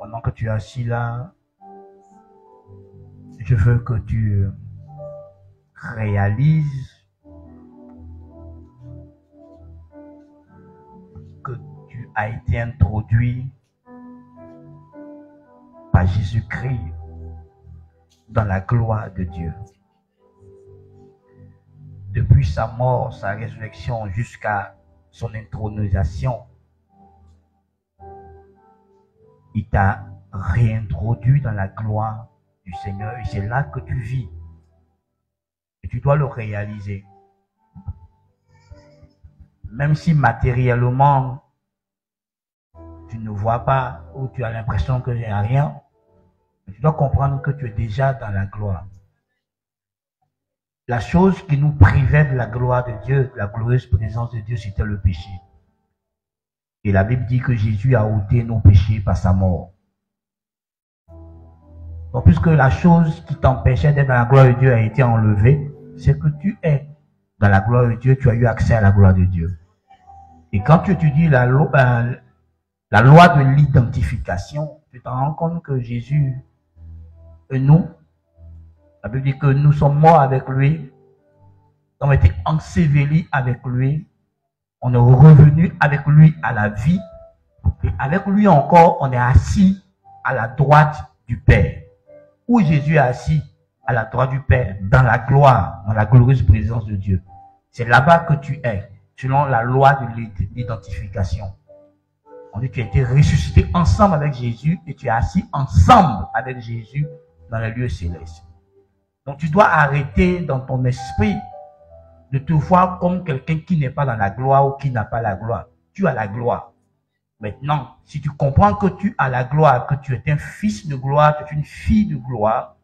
Pendant que tu es assis là, je veux que tu réalises que tu as été introduit par Jésus-Christ dans la gloire de Dieu. Depuis sa mort, sa résurrection jusqu'à son intronisation, il t'a réintroduit dans la gloire du Seigneur et c'est là que tu vis. Et tu dois le réaliser. Même si matériellement, tu ne vois pas ou tu as l'impression que il n'y a rien, tu dois comprendre que tu es déjà dans la gloire. La chose qui nous privait de la gloire de Dieu, de la glorieuse présence de Dieu, c'était le péché. Et la Bible dit que Jésus a ôté nos péchés par sa mort. Donc, puisque la chose qui t'empêchait d'être dans la gloire de Dieu a été enlevée, c'est que tu es dans la gloire de Dieu, tu as eu accès à la gloire de Dieu. Et quand tu étudies la loi de l'identification, tu te rends compte que Jésus et nous, la Bible dit que nous sommes morts avec lui, nous avons été ensevelis avec lui, on est revenu avec lui à la vie, et avec lui encore, on est assis à la droite du Père. Où Jésus est assis à la droite du Père, dans la gloire, dans la glorieuse présence de Dieu. C'est là-bas que tu es, selon la loi de l'identification. On dit que tu as été ressuscité ensemble avec Jésus et tu es assis ensemble avec Jésus dans les lieux célestes. Donc tu dois arrêter dans ton esprit de te voir comme quelqu'un qui n'est pas dans la gloire ou qui n'a pas la gloire. Tu as la gloire. Maintenant, si tu comprends que tu as la gloire, que tu es un fils de gloire, tu es une fille de gloire,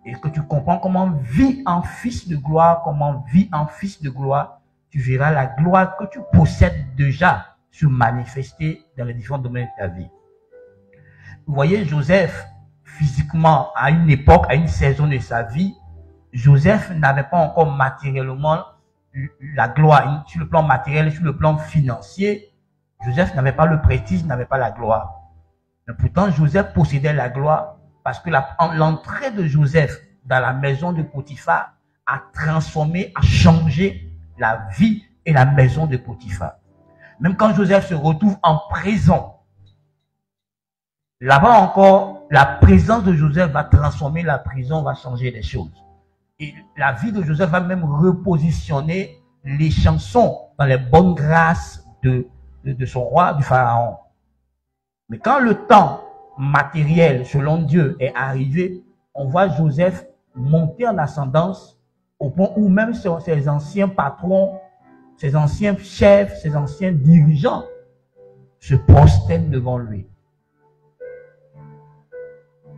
et que tu comprends comment vit un fils de gloire, comment vit un fils de gloire, tu verras la gloire que tu possèdes déjà se manifester dans les différents domaines de ta vie. Vous voyez, Joseph, physiquement, à une époque, à une saison de sa vie, Joseph n'avait pas encore matériellement la gloire. Sur le plan matériel, sur le plan financier, Joseph n'avait pas le prestige, n'avait pas la gloire. Mais pourtant, Joseph possédait la gloire parce que l'entrée de Joseph dans la maison de Potiphar a transformé, a changé la vie et la maison de Potiphar. Même quand Joseph se retrouve en prison, là-bas encore, la présence de Joseph va transformer la prison, va changer les choses. Et la vie de Joseph va même repositionner les chansons dans les bonnes grâces de son roi, du pharaon. Mais quand le temps matériel, selon Dieu, est arrivé, on voit Joseph monter en ascendance au point où même ses anciens patrons, ses anciens chefs, ses anciens dirigeants se prosternent devant lui.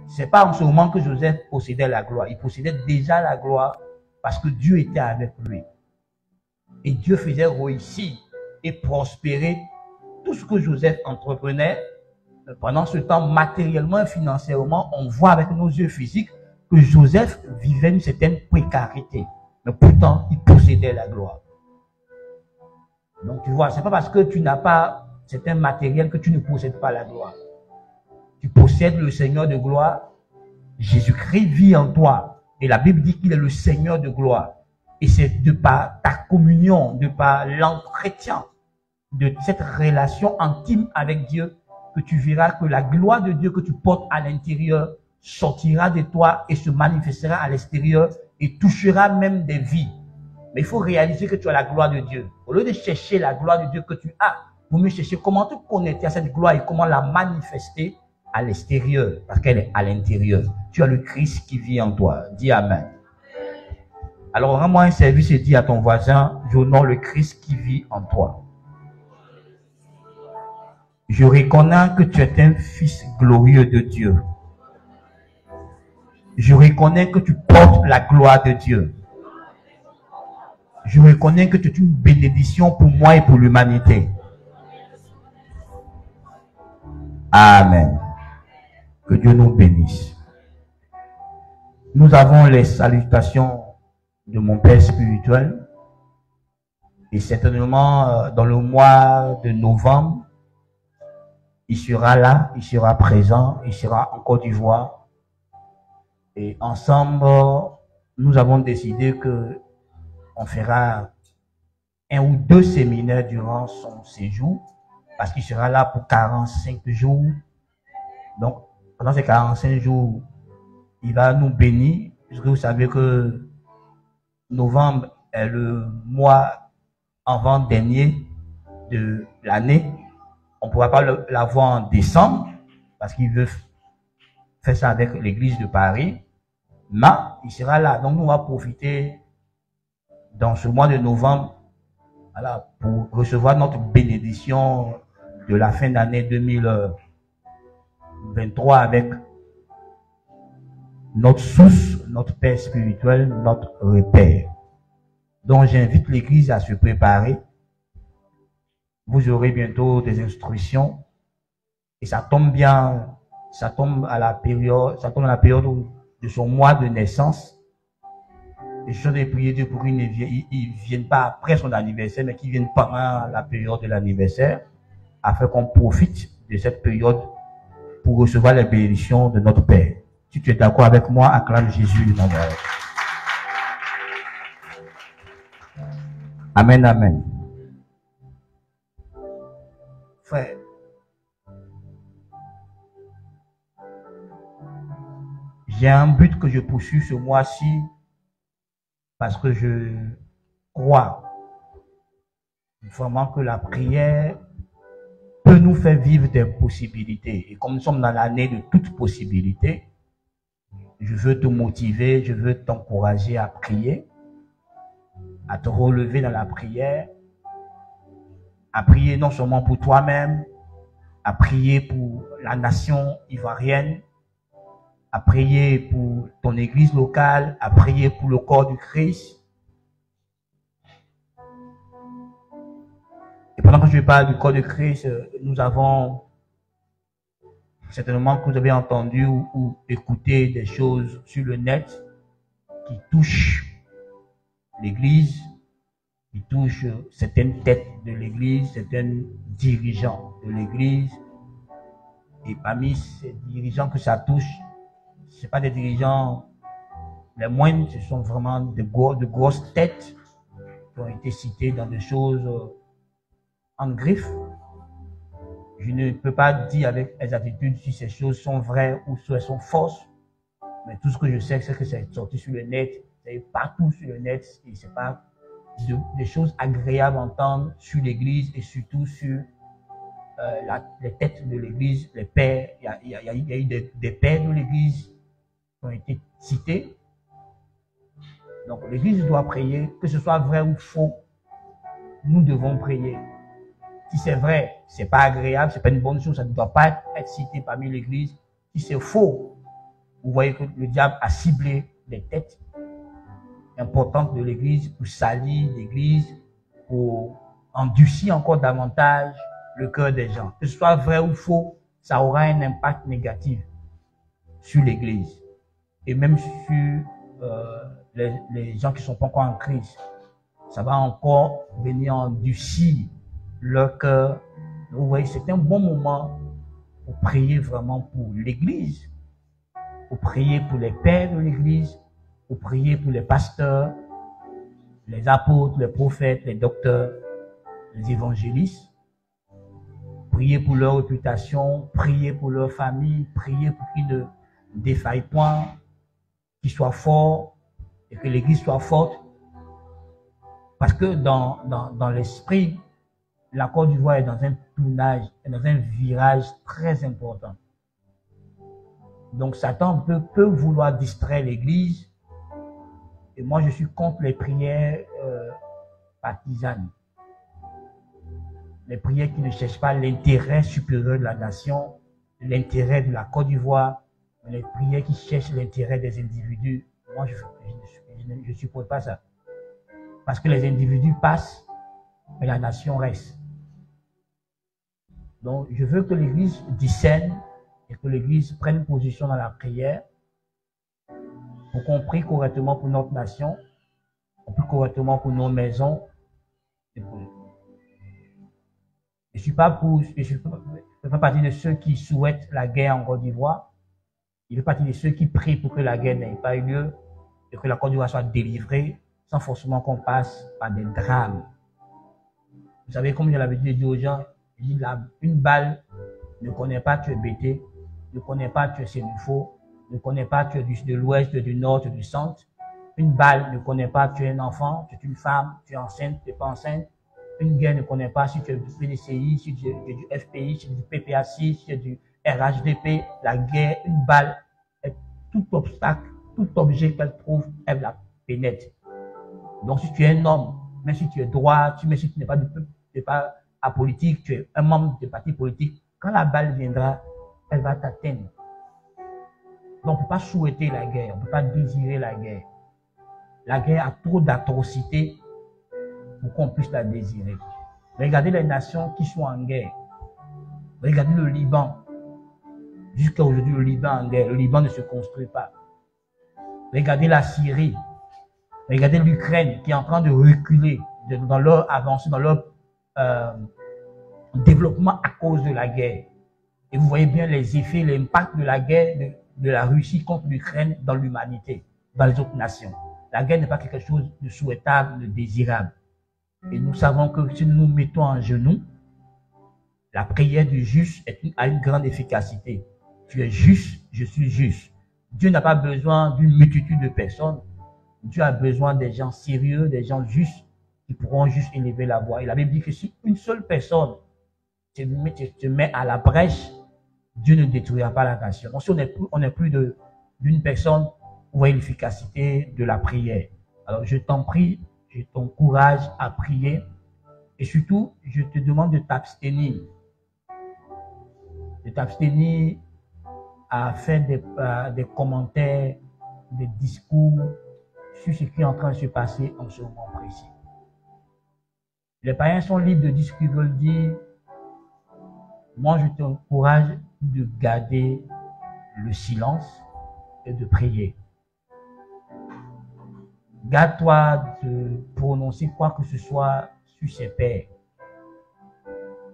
C'est pas en ce moment que Joseph possédait la gloire. Il possédait déjà la gloire parce que Dieu était avec lui. Et Dieu faisait réussir et prospérer tout ce que Joseph entreprenait. Pendant ce temps, matériellement et financièrement, on voit avec nos yeux physiques que Joseph vivait une certaine précarité. Mais pourtant, il possédait la gloire. Donc tu vois, c'est pas parce que tu n'as pas certain matériel que tu ne possèdes pas la gloire. Tu possèdes le Seigneur de gloire. Jésus-Christ vit en toi. Et la Bible dit qu'il est le Seigneur de gloire. Et c'est de par ta communion, de par l'entretien de cette relation intime avec Dieu que tu verras que la gloire de Dieu que tu portes à l'intérieur sortira de toi et se manifestera à l'extérieur et touchera même des vies. Mais il faut réaliser que tu as la gloire de Dieu. Au lieu de chercher la gloire de Dieu que tu as, vous me cherchez comment te connecter à cette gloire et comment la manifester à l'extérieur, parce qu'elle est à l'intérieur. Tu as le Christ qui vit en toi. Dis Amen. Alors rends-moi un service et dis à ton voisin, j'honore le Christ qui vit en toi. Je reconnais que tu es un fils glorieux de Dieu. Je reconnais que tu portes la gloire de Dieu. Je reconnais que tu es une bénédiction pour moi et pour l'humanité. Amen. Que Dieu nous bénisse. Nous avons les salutations de mon Père spirituel. Et certainement, dans le mois de novembre, il sera là, il sera présent, il sera en Côte d'Ivoire. Et ensemble, nous avons décidé que on fera 1 ou 2 séminaires durant son séjour, parce qu'il sera là pour 45 jours. Donc, pendant ces 45 jours, il va nous bénir, puisque vous savez que novembre est le mois avant-dernier de l'année. On ne pourra pas l'avoir en décembre, parce qu'il veut faire ça avec l'église de Paris. Mais il sera là. Donc, nous allons profiter dans ce mois de novembre, voilà, pour recevoir notre bénédiction de la fin d'année 2023 avec notre source, notre Père spirituel, notre repère. Donc, j'invite l'église à se préparer. Vous aurez bientôt des instructions. Et ça tombe bien, ça tombe à la période de son mois de naissance. Et je suis prier Dieu pour qu'il ne vienne pas après son anniversaire, mais qu'il vienne pendant la période de l'anniversaire, afin qu'on profite de cette période pour recevoir les bénédictions de notre Père. Si tu es d'accord avec moi, acclame Jésus de Nazareth. Amen, amen. Frère, j'ai un but que je poursuis ce mois-ci, parce que je crois vraiment que la prière peut nous faire vivre des possibilités. Et comme nous sommes dans l'année de toutes possibilités, je veux te motiver, je veux t'encourager à prier, à te relever dans la prière, à prier non seulement pour toi-même, à prier pour la nation ivoirienne, à prier pour ton église locale, à prier pour le corps du Christ. Et pendant que je parle du corps du Christ, nous avons certainement que vous avez entendu ou écouté des choses sur le net qui touchent l'église, qui touchent certaines têtes de l'église, certains dirigeants de l'église. Et parmi ces dirigeants que ça touche, ce ne sont pas des dirigeants les moindres, ce sont vraiment de grosses têtes qui ont été citées dans des choses en griffe. Je ne peux pas dire avec exactitude si ces choses sont vraies ou si elles sont fausses, mais tout ce que je sais, c'est que c'est sorti sur le net, c'est partout sur le net, et c'est pas des choses agréables à entendre sur l'église et surtout sur les têtes de l'église, les pères. Il y a eu des pères de l'église qui ont été cités. Donc l'église doit prier, que ce soit vrai ou faux, nous devons prier. Si c'est vrai, c'est pas agréable, c'est pas une bonne chose, ça ne doit pas être cité parmi l'église. Si c'est faux, vous voyez que le diable a ciblé des têtes importantes de l'église pour salir l'église, pour endurcir encore davantage le cœur des gens. Que ce soit vrai ou faux, ça aura un impact négatif sur l'église et même sur les gens qui ne sont pas encore en Christ. Ça va encore venir endurcir leur cœur. Vous voyez, c'est un bon moment pour prier vraiment pour l'église, pour prier pour les pères de l'église, pour prier pour les pasteurs, les apôtres, les prophètes, les docteurs, les évangélistes. Prier pour leur réputation, prier pour leur famille, prier pour qu'ils ne défaillent point, qu'ils soient forts et que l'église soit forte. Parce que dans l'esprit, la Côte d'Ivoire est dans un tournage, est dans un virage très important. Donc Satan peut vouloir distraire l'église. Et moi, je suis contre les prières partisanes. Les prières qui ne cherchent pas l'intérêt supérieur de la nation, l'intérêt de la Côte d'Ivoire, mais les prières qui cherchent l'intérêt des individus. Moi, je ne supporte pas ça. Parce que les individus passent, mais la nation reste. Donc, je veux que l'Église discerne et que l'Église prenne position dans la prière pour qu'on prie correctement pour notre nation, qu'on prie correctement pour nos maisons Je suis pas pour, je fais pas partie de ceux qui souhaitent la guerre en Côte d'Ivoire. Je fais partie de ceux qui prient pour que la guerre n'ait pas eu lieu et que la Côte d'Ivoire soit délivrée sans forcément qu'on passe par des drames. Vous savez, comme je l'avais dit aux gens, une balle ne connaît pas tu es bêté, ne connaît pas tu es sénufo, ne connaît pas tu es de l'ouest, du nord, tu es du centre. Une balle ne connaît pas tu es un enfant, tu es une femme, tu es enceinte, tu n'es pas enceinte. Une guerre ne connaît pas si tu es du PDCI, si tu es du FPI, si tu es du PPAC, si tu es du RHDP. La guerre, une balle, tout obstacle, tout objet qu'elle trouve, elle la pénètre. Donc si tu es un homme, même si tu es droit, même si tu n'es pas du peuple, tu n'es pas apolitique, tu es un membre de parti politique, quand la balle viendra, elle va t'atteindre. Donc on ne peut pas souhaiter la guerre, on ne peut pas désirer la guerre. La guerre a trop d'atrocités pour qu'on puisse la désirer. Regardez les nations qui sont en guerre. Regardez le Liban. Jusqu'à aujourd'hui, le Liban en guerre. Le Liban ne se construit pas. Regardez la Syrie. Regardez l'Ukraine qui est en train de reculer dans leur avancée, dans leur développement à cause de la guerre. Et vous voyez bien les effets, l'impact de la guerre de la Russie contre l'Ukraine dans l'humanité, dans les autres nations. La guerre n'est pas quelque chose de souhaitable, de désirable. Et nous savons que si nous nous mettons en genoux, la prière du juste a une grande efficacité. Tu es juste, je suis juste. Dieu n'a pas besoin d'une multitude de personnes. Dieu a besoin des gens sérieux, des gens justes, qui pourront juste élever la voix. Et la Bible dit que si une seule personne se met à la brèche, Dieu ne détruira pas la nation. Donc si on n'est plus d'une personne, vous voyez l'efficacité de la prière. Alors je t'en prie, je t'encourage à prier. Et surtout, je te demande de t'abstenir. De t'abstenir à faire des commentaires, des discours sur ce qui est en train de se passer en ce moment précis. Les païens sont libres de dire ce qu'ils veulent dire. Moi, je t'encourage de garder le silence et de prier. Garde-toi de prononcer quoi que ce soit sur ses pères.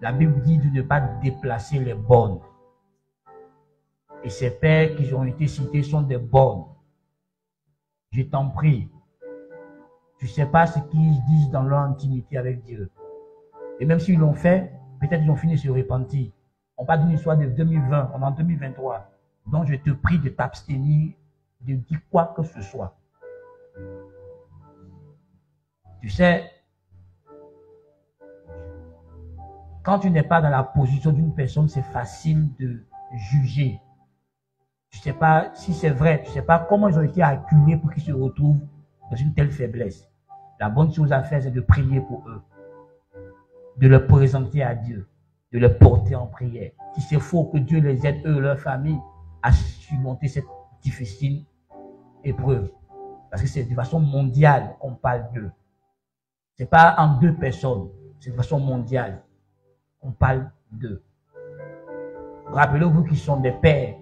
La Bible dit de ne pas déplacer les bornes. Et ces pères qui ont été cités sont des bornes. Je t'en prie. Tu ne sais pas ce qu'ils disent dans leur intimité avec Dieu. Et même s'ils l'ont fait, peut-être ils ont fini de se repentir. On parle d'une histoire de 2020, on est en 2023. Donc je te prie de t'abstenir de dire quoi que ce soit. Tu sais, quand tu n'es pas dans la position d'une personne, c'est facile de juger. Tu ne sais pas si c'est vrai, tu ne sais pas comment ils ont été acculés pour qu'ils se retrouvent dans une telle faiblesse. La bonne chose à faire, c'est de prier pour eux, de les présenter à Dieu, de les porter en prière. Si c'est faux, que Dieu les aide, eux et leur famille, à surmonter cette difficile épreuve. Parce que c'est de façon mondiale qu'on parle d'eux. Ce n'est pas en deux personnes, c'est de façon mondiale qu'on parle d'eux. Rappelez-vous qu'ils sont des pères,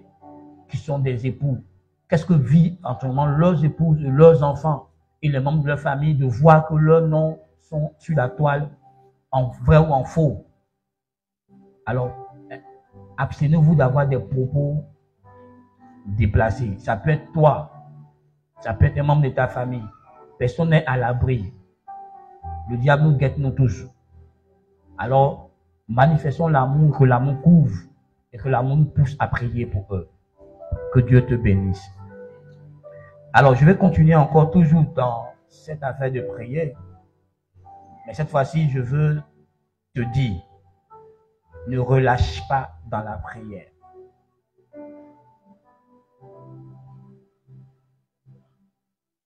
qui sont des époux. Qu'est-ce que vivent en ce moment leurs épouses, leurs enfants et les membres de leur famille de voir que leurs noms sont sur la toile, en vrai ou en faux. Alors, abstenez-vous d'avoir des propos déplacés. Ça peut être toi, ça peut être un membre de ta famille. Personne n'est à l'abri. Le diable nous guette nous tous. Alors, manifestons l'amour, que l'amour couvre et que l'amour nous pousse à prier pour eux. Que Dieu te bénisse. Alors, je vais continuer encore toujours dans cette affaire de prière. Mais cette fois-ci, je veux te dire, ne relâche pas dans la prière.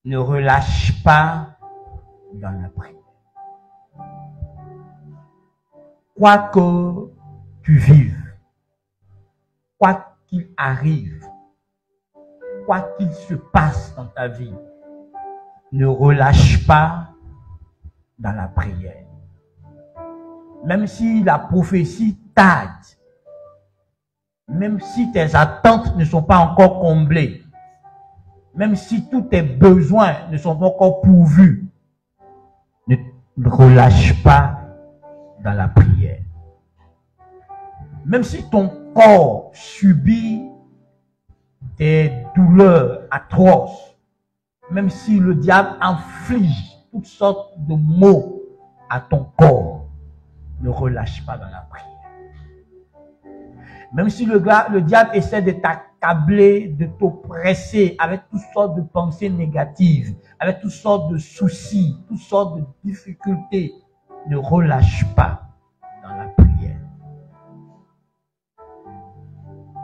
Ne relâche pas dans la prière. Quoi que tu vives, quoi qu'il arrive, quoi qu'il se passe dans ta vie, ne relâche pas dans la prière. Même si la prophétie tarde, même si tes attentes ne sont pas encore comblées, même si tous tes besoins ne sont pas encore pourvus, ne relâche pas dans la prière. Même si ton corps subit des douleurs atroces, même si le diable inflige toutes sortes de maux à ton corps, ne relâche pas dans la prière. Même si le diable essaie de t'accabler, de t'oppresser avec toutes sortes de pensées négatives, avec toutes sortes de soucis, toutes sortes de difficultés, ne relâche pas dans la prière.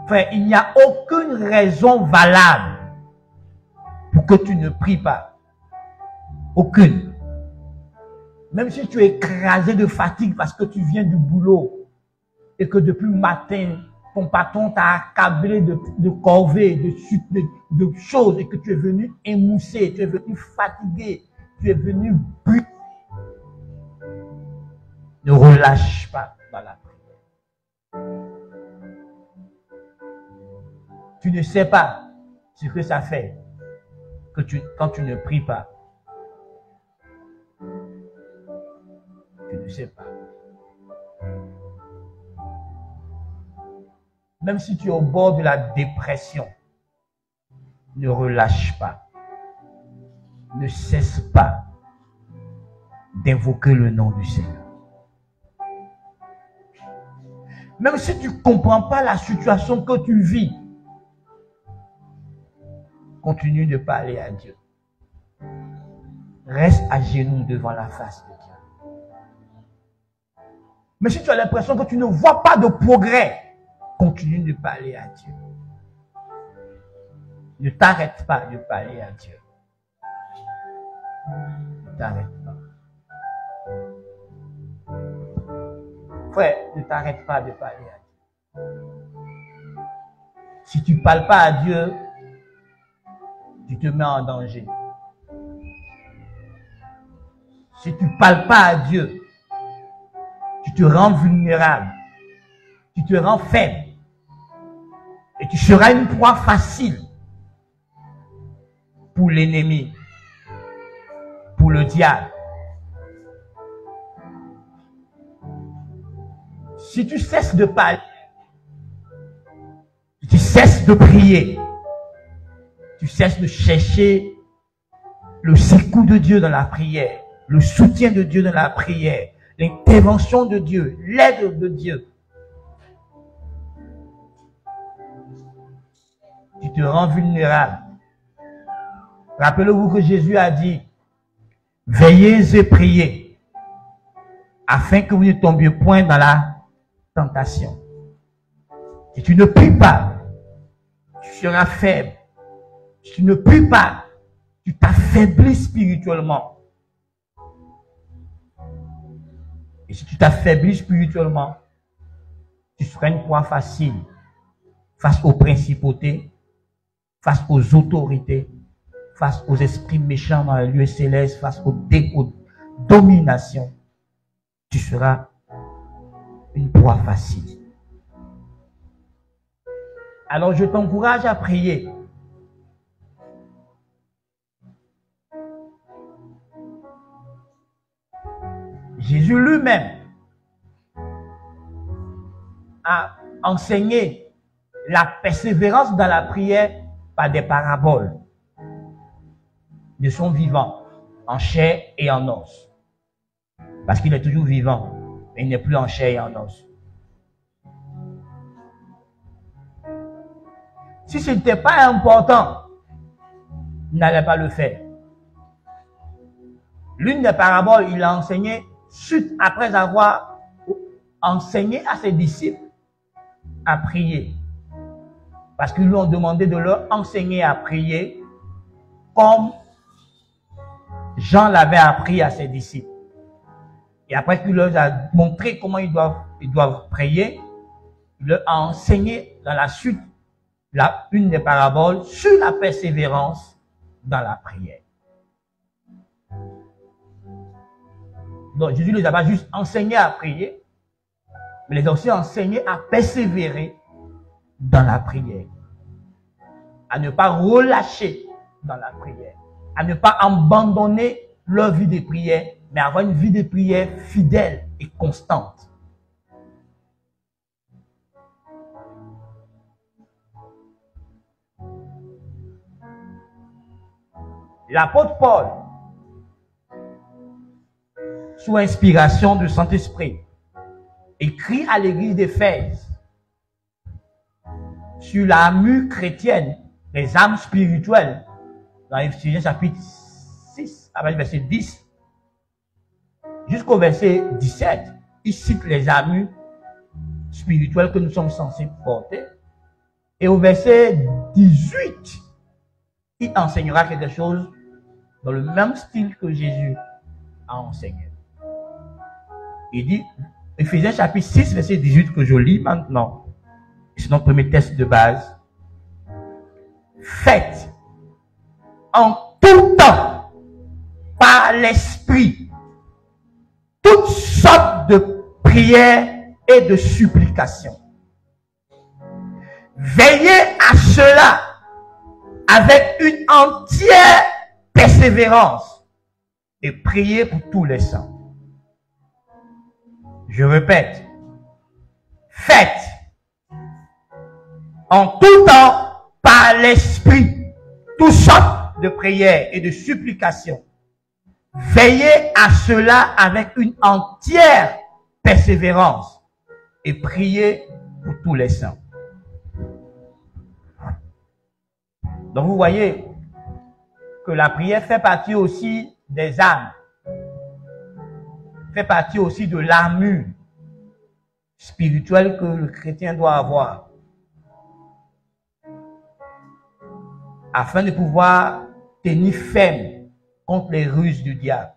Frère, il n'y a aucune raison valable pour que tu ne pries pas. Aucune. Même si tu es écrasé de fatigue parce que tu viens du boulot et que depuis le matin, ton patron t'a accablé de corvées, de choses et que tu es venu émousser, tu es venu fatigué, tu es venu brûler. Ne relâche pas dans la prière. Tu ne sais pas ce que ça fait que quand tu ne pries pas. Tu ne sais pas. Même si tu es au bord de la dépression, ne relâche pas. Ne cesse pas d'invoquer le nom du Seigneur. Même si tu ne comprends pas la situation que tu vis, continue de parler à Dieu. Reste à genoux devant la face de Dieu. Mais si tu as l'impression que tu ne vois pas de progrès, continue de parler à Dieu. Ne t'arrête pas de parler à Dieu. Ne t'arrête pas. Frère, ne t'arrête pas de parler à Dieu. Si tu ne parles pas à Dieu, tu te mets en danger. Si tu ne parles pas à Dieu, tu te rends vulnérable. Tu te rends faible. Et tu seras une proie facile pour l'ennemi, pour le diable. Si tu cesses de parler, si tu cesses de prier, tu cesses de chercher le secours de Dieu dans la prière, le soutien de Dieu dans la prière, l'intervention de Dieu, l'aide de Dieu, tu te rends vulnérable. Rappelez-vous que Jésus a dit, veillez et priez, afin que vous ne tombiez point dans la tentation. Si tu ne pries pas, tu seras faible. Si tu ne pries pas, tu t'affaiblis spirituellement. Et si tu t'affaiblis spirituellement, tu seras une proie facile face aux principautés, face aux autorités, face aux esprits méchants dans les lieux célestes, face aux dominations. Tu seras une proie facile. Alors je t'encourage à prier. Jésus lui-même a enseigné la persévérance dans la prière par des paraboles de son vivant, en chair et en os. Parce qu'il est toujours vivant, mais il n'est plus en chair et en os. Si ce n'était pas important, il n'allait pas le faire. L'une des paraboles, il a enseigné suite après avoir enseigné à ses disciples à prier. Parce qu'ils lui ont demandé de leur enseigner à prier comme Jean l'avait appris à ses disciples. Et après qu'il leur a montré comment ils doivent prier, il leur a enseigné dans la suite une des paraboles sur la persévérance dans la prière. Donc Jésus ne les a pas juste enseigné à prier, mais les a aussi enseigné à persévérer dans la prière. À ne pas relâcher dans la prière. À ne pas abandonner leur vie de prière, mais avoir une vie de prière fidèle et constante. L'apôtre Paul, sous inspiration du Saint-Esprit, écrit à l'église d'Éphèse sur l'armure chrétienne, les armes spirituelles, dans Éphésiens chapitre 6, avec verset 10, jusqu'au verset 17, il cite les armures spirituelles que nous sommes censés porter. Et au verset 18, il enseignera quelque chose dans le même style que Jésus a enseigné. Il dit, Éphésiens chapitre 6, verset 18, que je lis maintenant. C'est notre premier test de base. Faites en tout temps, par l'Esprit, toutes sortes de prières et de supplications. Veillez à cela avec une entière persévérance et priez pour tous les saints. Je répète, faites en tout temps par l'Esprit toutes sortes de prières et de supplications. Veillez à cela avec une entière persévérance et priez pour tous les saints. Donc vous voyez que la prière fait partie aussi des âmes, fait partie aussi de l'armure spirituelle que le chrétien doit avoir afin de pouvoir tenir ferme contre les ruses du diable.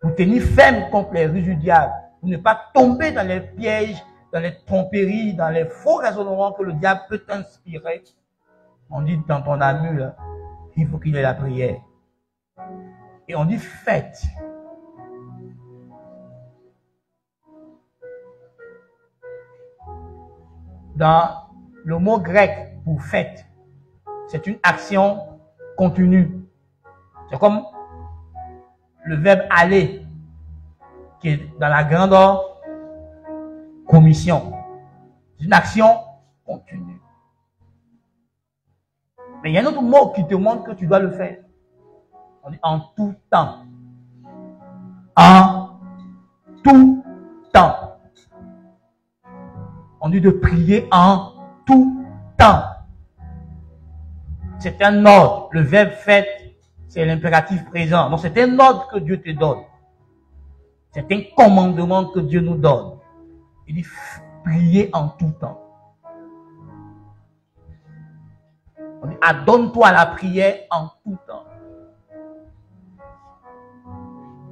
Pour tenir ferme contre les ruses du diable, pour ne pas tomber dans les pièges, dans les tromperies, dans les faux raisonnements que le diable peut t'inspirer. On dit dans ton armure, il faut qu'il ait la prière. Et on dit faites. Dans le mot grec pour faites, c'est une action continue. C'est comme le verbe aller, qui est dans la grande commission. C'est une action continue. Mais il y a un autre mot qui te montre que tu dois le faire. On dit en tout temps. En tout temps. On dit de prier en tout temps. C'est un ordre. Le verbe fait, c'est l'impératif présent. Donc c'est un ordre que Dieu te donne. C'est un commandement que Dieu nous donne. Il dit prier en tout temps. On dit adonne-toi à la prière en tout temps.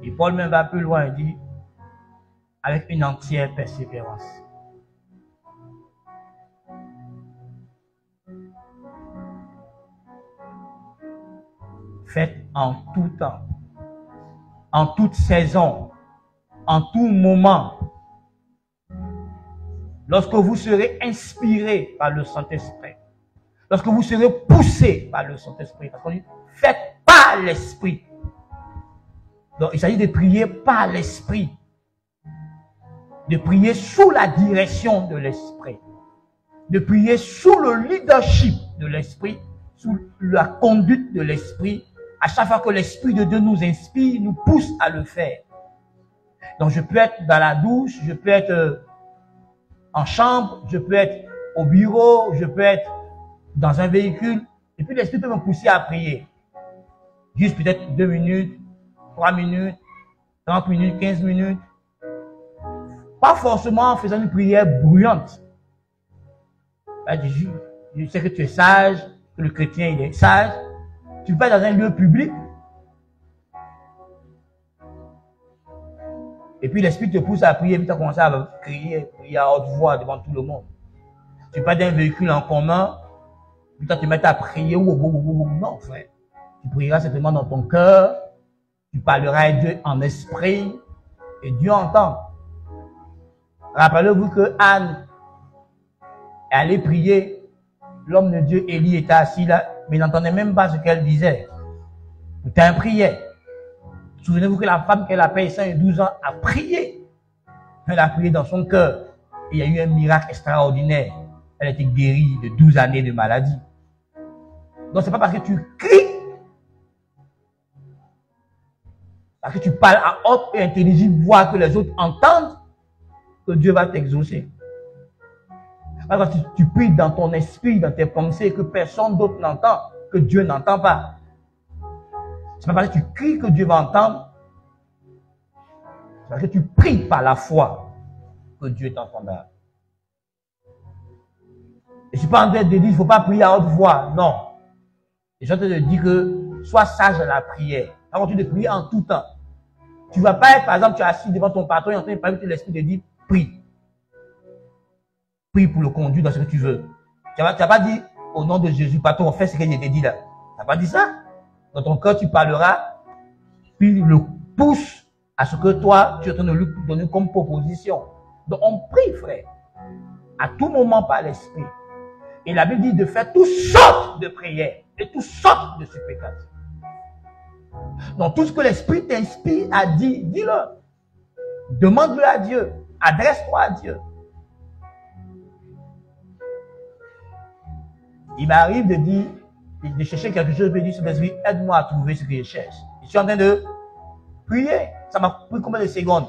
Et Paul même va plus loin, il dit avec une entière persévérance. Faites en tout temps, en toute saison, en tout moment. Lorsque vous serez inspiré par le Saint-Esprit, lorsque vous serez poussé par le Saint-Esprit, parce qu'on dit faites par l'Esprit. Donc il s'agit de prier par l'Esprit, de prier sous la direction de l'Esprit, de prier sous le leadership de l'Esprit, sous la conduite de l'Esprit. À chaque fois que l'Esprit de Dieu nous inspire, nous pousse à le faire. Donc je peux être dans la douche, je peux être en chambre, je peux être au bureau, je peux être dans un véhicule, et puis l'Esprit peut me pousser à prier. Juste peut-être 2 minutes, 3 minutes, 30 minutes, 15 minutes. Pas forcément en faisant une prière bruyante. Je sais que tu es sage, que le chrétien il est sage. Tu vas dans un lieu public. Et puis l'Esprit te pousse à prier, puis tu as commencé à crier à haute voix devant tout le monde. Tu vas dans un véhicule en commun, puis tu te mets à prier. Non, frère. Tu prieras simplement dans ton cœur. Tu parleras à Dieu en esprit. Et Dieu entend. Rappelez-vous que Anne est allée prier. L'homme de Dieu, Élie, était assis là, mais il n'entendait même pas ce qu'elle disait. Pourtant, elle priait. Souvenez-vous que la femme qu'elle a payé 112 ans a prié. Elle a prié dans son cœur. Et il y a eu un miracle extraordinaire. Elle a été guérie de 12 années de maladie. Donc, c'est pas parce que tu cries Parce que tu parles à haute et intelligible voix que les autres entendent, que Dieu va t'exaucer. Alors tu pries dans ton esprit, dans tes pensées, que personne d'autre n'entend, que Dieu n'entend pas. C'est pas parce que tu cries que Dieu va entendre. C'est parce que tu pries par la foi que Dieu t'entendra. Et je ne suis pas en train de dire qu'il ne faut pas prier à haute voix. Non. Et je te dis que sois sage dans la prière. Alors tu de prier en tout temps. Tu ne vas pas être, par exemple, tu es assis devant ton patron et en train de parler, l'esprit te dit, prie. Prie pour le conduire dans ce que tu veux. Tu n'as pas dit, au nom de Jésus, patron, fais ce que je t'ai dit là. Tu n'as pas dit ça. Dans ton cœur, tu parleras, puis le pousse à ce que toi, tu es en train de lui donner comme proposition. Donc, on prie, frère, à tout moment par l'esprit. Et la Bible dit de faire toutes sortes de prières et toutes sortes de supplications. Donc, tout ce que l'esprit t'inspire à dire, dis-le. Demande-le à Dieu. Adresse-toi à Dieu. Il m'arrive de dire, de chercher quelque chose, je dis, Saint-Esprit, aide-moi à trouver ce que je cherche. Je suis en train de prier. Ça m'a pris combien de secondes?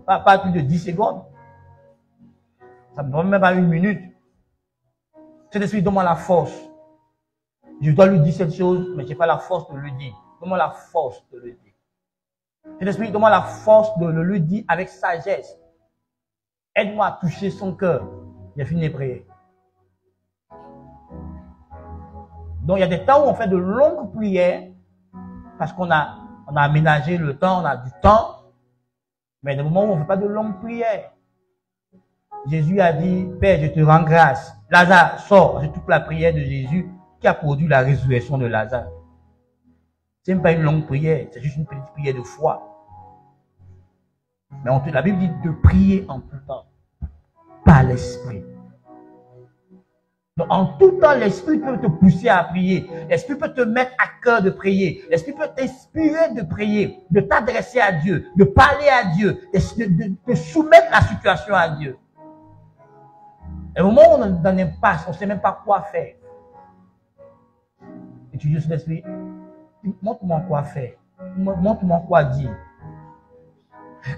Pas plus de 10 secondes. Ça me prend même pas 1 minute. Saint-Esprit, donne-moi la force. Je dois lui dire cette chose, mais je n'ai pas la force de lui dire. Donne-moi la force de le dire. Saint-Esprit, donne-moi la force de le lui dire avec sagesse. Aide-moi à toucher son cœur. J'ai fini de prier. Donc, il y a des temps où on fait de longues prières parce qu'on a aménagé le temps, on a du temps. Mais il y a des moments où on ne fait pas de longues prières. Jésus a dit, Père, je te rends grâce. Lazare, sort. C'est toute la prière de Jésus qui a produit la résurrection de Lazare. Ce n'est pas une longue prière, c'est juste une petite prière de foi. Mais la Bible dit de prier en tout temps, par l'esprit. Donc, en tout temps, l'esprit peut te pousser à prier. L'esprit peut te mettre à cœur de prier. L'esprit peut t'inspirer de prier, de t'adresser à Dieu, de parler à Dieu, de soumettre la situation à Dieu. Et au moment où on est dans l'impasse, on ne sait même pas quoi faire. Et tu dis sur l'esprit, montre-moi quoi faire. Montre-moi quoi dire.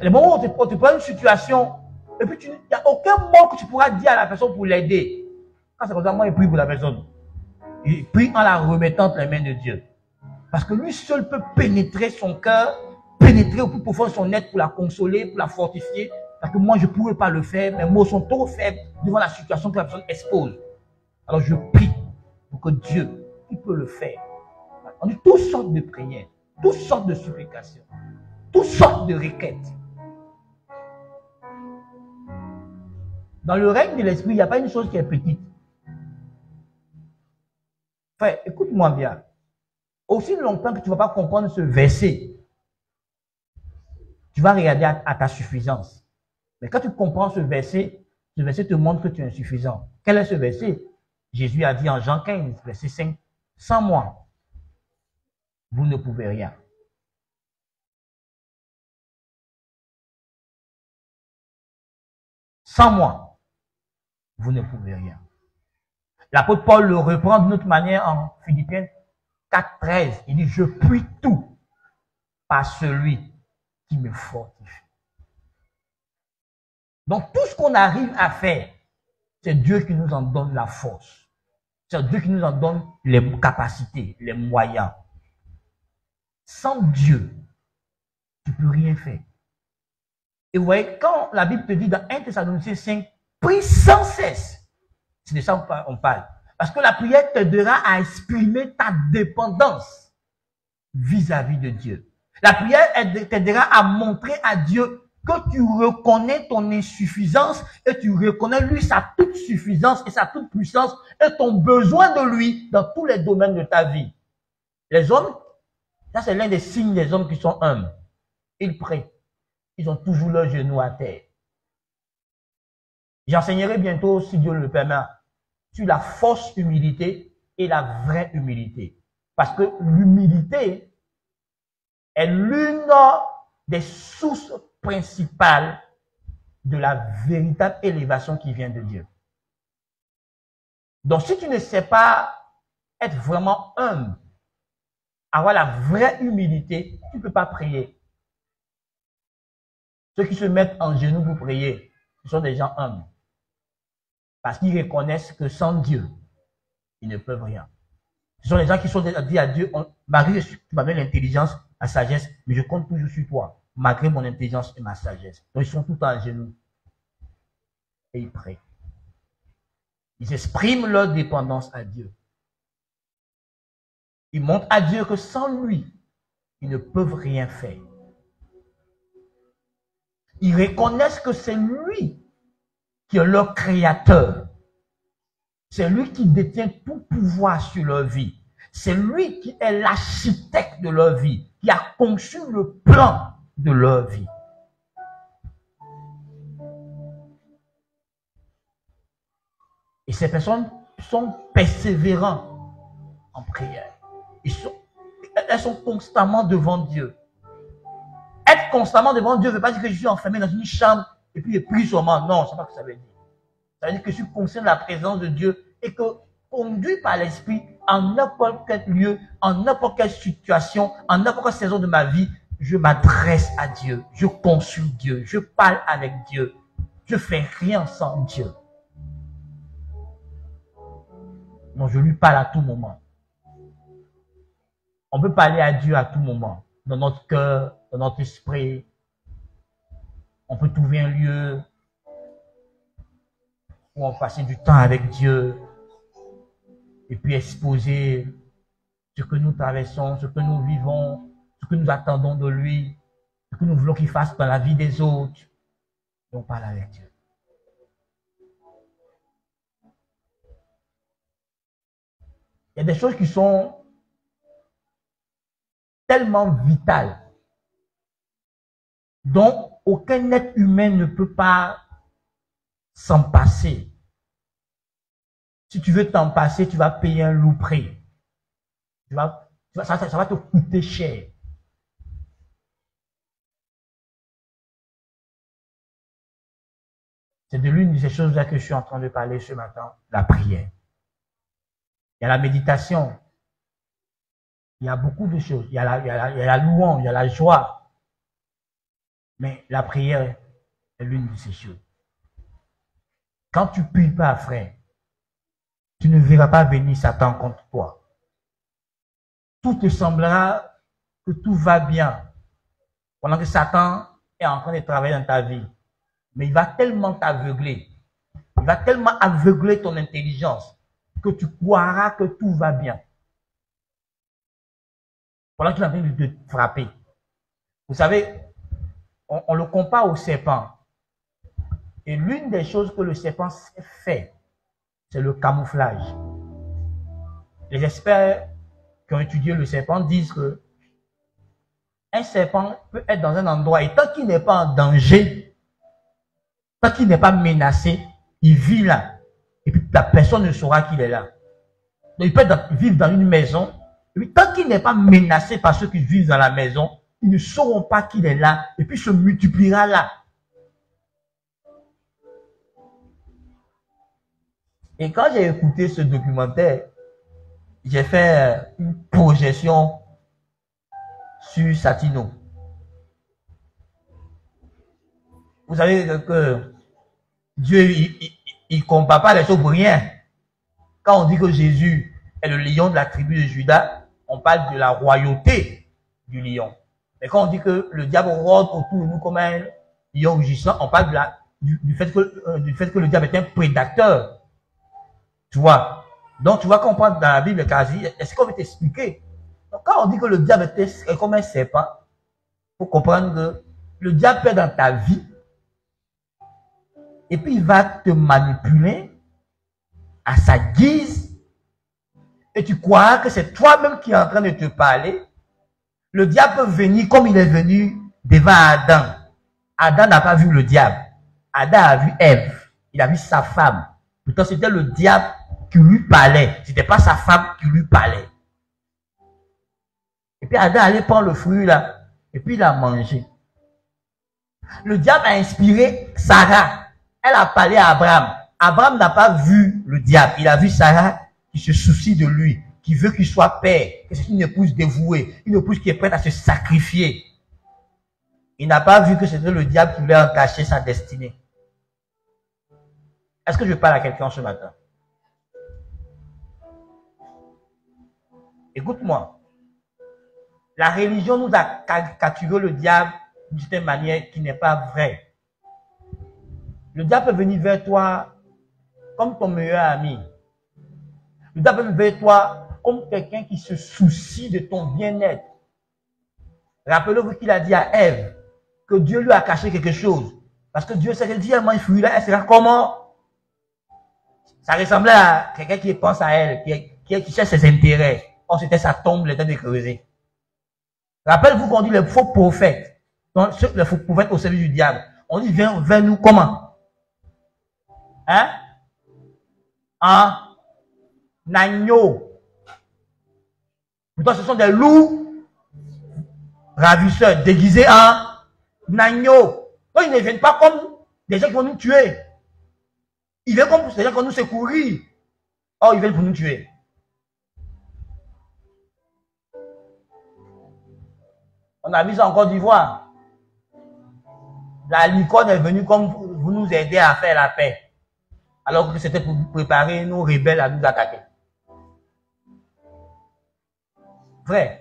Et le moment où tu prends une situation, et puis il n'y a aucun mot que tu pourras dire à la personne pour l'aider. Quand c'est comme ça, moi, je prie pour la personne. Il prie en la remettant entre les mains de Dieu. Parce que lui seul peut pénétrer son cœur, pénétrer au plus profond de son être pour la consoler, pour la fortifier. Parce que moi, je ne pourrais pas le faire. Mes mots sont trop faibles devant la situation que la personne expose. Alors, je prie pour que Dieu, il peut le faire. On dit toutes sortes de prières, toutes sortes de supplications, toutes sortes de requêtes. Dans le règne de l'esprit, il n'y a pas une chose qui est petite. Frère, écoute-moi bien. Aussi longtemps que tu ne vas pas comprendre ce verset, tu vas regarder à ta suffisance. Mais quand tu comprends ce verset te montre que tu es insuffisant. Quel est ce verset? Jésus a dit en Jean 15, verset 5, sans moi, vous ne pouvez rien. Sans moi, vous ne pouvez rien. L'apôtre Paul le reprend d'une autre manière en Philippiens 4, 13. Il dit, je puis tout par celui qui me fortifie. Donc, tout ce qu'on arrive à faire, c'est Dieu qui nous en donne la force. C'est Dieu qui nous en donne les capacités, les moyens. Sans Dieu, tu ne peux rien faire. Et vous voyez, quand la Bible te dit dans 1 Thessaloniciens 5, prie sans cesse. C'est de ça qu'on parle. Parce que la prière t'aidera à exprimer ta dépendance vis-à-vis de Dieu. La prière t'aidera à montrer à Dieu que tu reconnais ton insuffisance et tu reconnais lui sa toute suffisance et sa toute puissance et ton besoin de lui dans tous les domaines de ta vie. Les hommes, ça c'est l'un des signes des hommes qui sont humbles. Ils prient. Ils ont toujours leurs genoux à terre. J'enseignerai bientôt, si Dieu le permet, sur la fausse humilité et la vraie humilité. Parce que l'humilité est l'une des sources principales de la véritable élévation qui vient de Dieu. Donc, si tu ne sais pas être vraiment humble, avoir la vraie humilité, tu ne peux pas prier. Ceux qui se mettent en genoux pour prier, ce sont des gens humbles. Parce qu'ils reconnaissent que sans Dieu, ils ne peuvent rien. Ce sont les gens qui sont dit à Dieu, malgré que tu m'as donné l'intelligence, la sagesse, mais je compte toujours sur toi, malgré mon intelligence et ma sagesse. Donc ils sont tout le temps à genoux. Et ils prient. Ils expriment leur dépendance à Dieu. Ils montrent à Dieu que sans lui, ils ne peuvent rien faire. Ils reconnaissent que c'est lui qui est leur créateur. C'est lui qui détient tout pouvoir sur leur vie. C'est lui qui est l'architecte de leur vie, qui a conçu le plan de leur vie. Et ces personnes sont persévérantes en prière. Elles sont constamment devant Dieu. Être constamment devant Dieu ne veut pas dire que je suis enfermé dans une chambre et puis je prie seulement. Non, c'est pas ce que ça veut dire. Ça veut dire que je suis conscient de la présence de Dieu et que, conduit par l'Esprit, en n'importe quel lieu, en n'importe quelle situation, en n'importe quelle saison de ma vie, je m'adresse à Dieu, je consulte Dieu, je parle avec Dieu. Je ne fais rien sans Dieu. Non, je lui parle à tout moment. On peut parler à Dieu à tout moment, dans notre cœur, dans notre esprit. On peut trouver un lieu où on passe du temps avec Dieu et puis exposer ce que nous traversons, ce que nous vivons, ce que nous attendons de lui, ce que nous voulons qu'il fasse dans la vie des autres. Et on parle avec Dieu. Il y a des choses qui sont tellement vitales, dont aucun être humain ne peut pas s'en passer. Si tu veux t'en passer, tu vas payer un lourd prix. Ça va te coûter cher. C'est de l'une de ces choses-là que je suis en train de parler ce matin, la prière. Il y a la méditation. Il y a beaucoup de choses. Il y a la louange, il y a la joie. Mais la prière est l'une de ces choses. Quand tu ne pries pas, frère, tu ne verras pas venir Satan contre toi. Tout te semblera que tout va bien. Pendant que Satan est en train de travailler dans ta vie. Mais il va tellement t'aveugler. Il va tellement aveugler ton intelligence que tu croiras que tout va bien. Pendant que tu es en train de te frapper. Vous savez, on le compare au serpent. Et l'une des choses que le serpent sait faire, c'est le camouflage. Les experts qui ont étudié le serpent disent que un serpent peut être dans un endroit et tant qu'il n'est pas en danger, tant qu'il n'est pas menacé, il vit là. Et puis la personne ne saura qu'il est là. Donc il peut vivre dans une maison. Et puis tant qu'il n'est pas menacé par ceux qui vivent dans la maison, ils ne sauront pas qu'il est là. Et puis se multipliera là. Et quand j'ai écouté ce documentaire, j'ai fait une projection sur Satino. Vous savez que Dieu, il ne combat pas les choses pour rien. Quand on dit que Jésus est le lion de la tribu de Juda, on parle de la royauté du lion. Mais quand on dit que le diable rôde autour de nous comme un lion rugissant, on parle du fait que le diable est un prédateur. Tu vois? Donc, tu vois, quand on parle dans la Bible, quasi, est-ce qu'on veut t'expliquer? Donc, quand on dit que le diable est comme un serpent, il faut comprendre que le diable est dans ta vie, et puis il va te manipuler à sa guise, et tu crois que c'est toi-même qui es en train de te parler. Le diable peut venir comme il est venu devant Adam. Adam n'a pas vu le diable. Adam a vu Ève. Il a vu sa femme. Pourtant, c'était le diable qui lui parlait. C'était pas sa femme qui lui parlait. Et puis Adam allait prendre le fruit là, et puis il a mangé. Le diable a inspiré Sarah. Elle a parlé à Abraham. Abraham n'a pas vu le diable. Il a vu Sarah qui se soucie de lui, qui veut qu'il soit père, que c'est une épouse dévouée, une épouse qui est prête à se sacrifier. Il n'a pas vu que c'était le diable qui voulait en cacher sa destinée. Est-ce que je parle à quelqu'un ce matin? Écoute-moi. La religion nous a caricaturé le diable d'une certaine manière qui n'est pas vraie. Le diable peut venir vers toi comme ton meilleur ami. Le diable peut venir vers toi comme quelqu'un qui se soucie de ton bien-être. Rappelez-vous qu'il a dit à Ève que Dieu lui a caché quelque chose. Parce que Dieu sait qu'elle dit, elle mange fruit là, elle sera comment? Ça ressemblait à quelqu'un qui pense à elle, qui cherche ses intérêts. Or, c'était sa tombe, l'état de creuser. Rappelez-vous qu'on dit les faux prophètes. Donc, les faux prophètes au service du diable. On dit, viens vers nous comment? Hein? En agneau. Pourtant, ce sont des loups ravisseurs, déguisés en agneau. Donc, ils ne viennent pas comme des gens qui vont nous tuer. Ils viennent comme des gens qui vont nous secourir. Or, ils viennent pour nous tuer. On a vu ça en Côte d'Ivoire. La licorne est venue comme vous nous aider à faire la paix. Alors que c'était pour préparer nos rebelles à nous attaquer. Frère,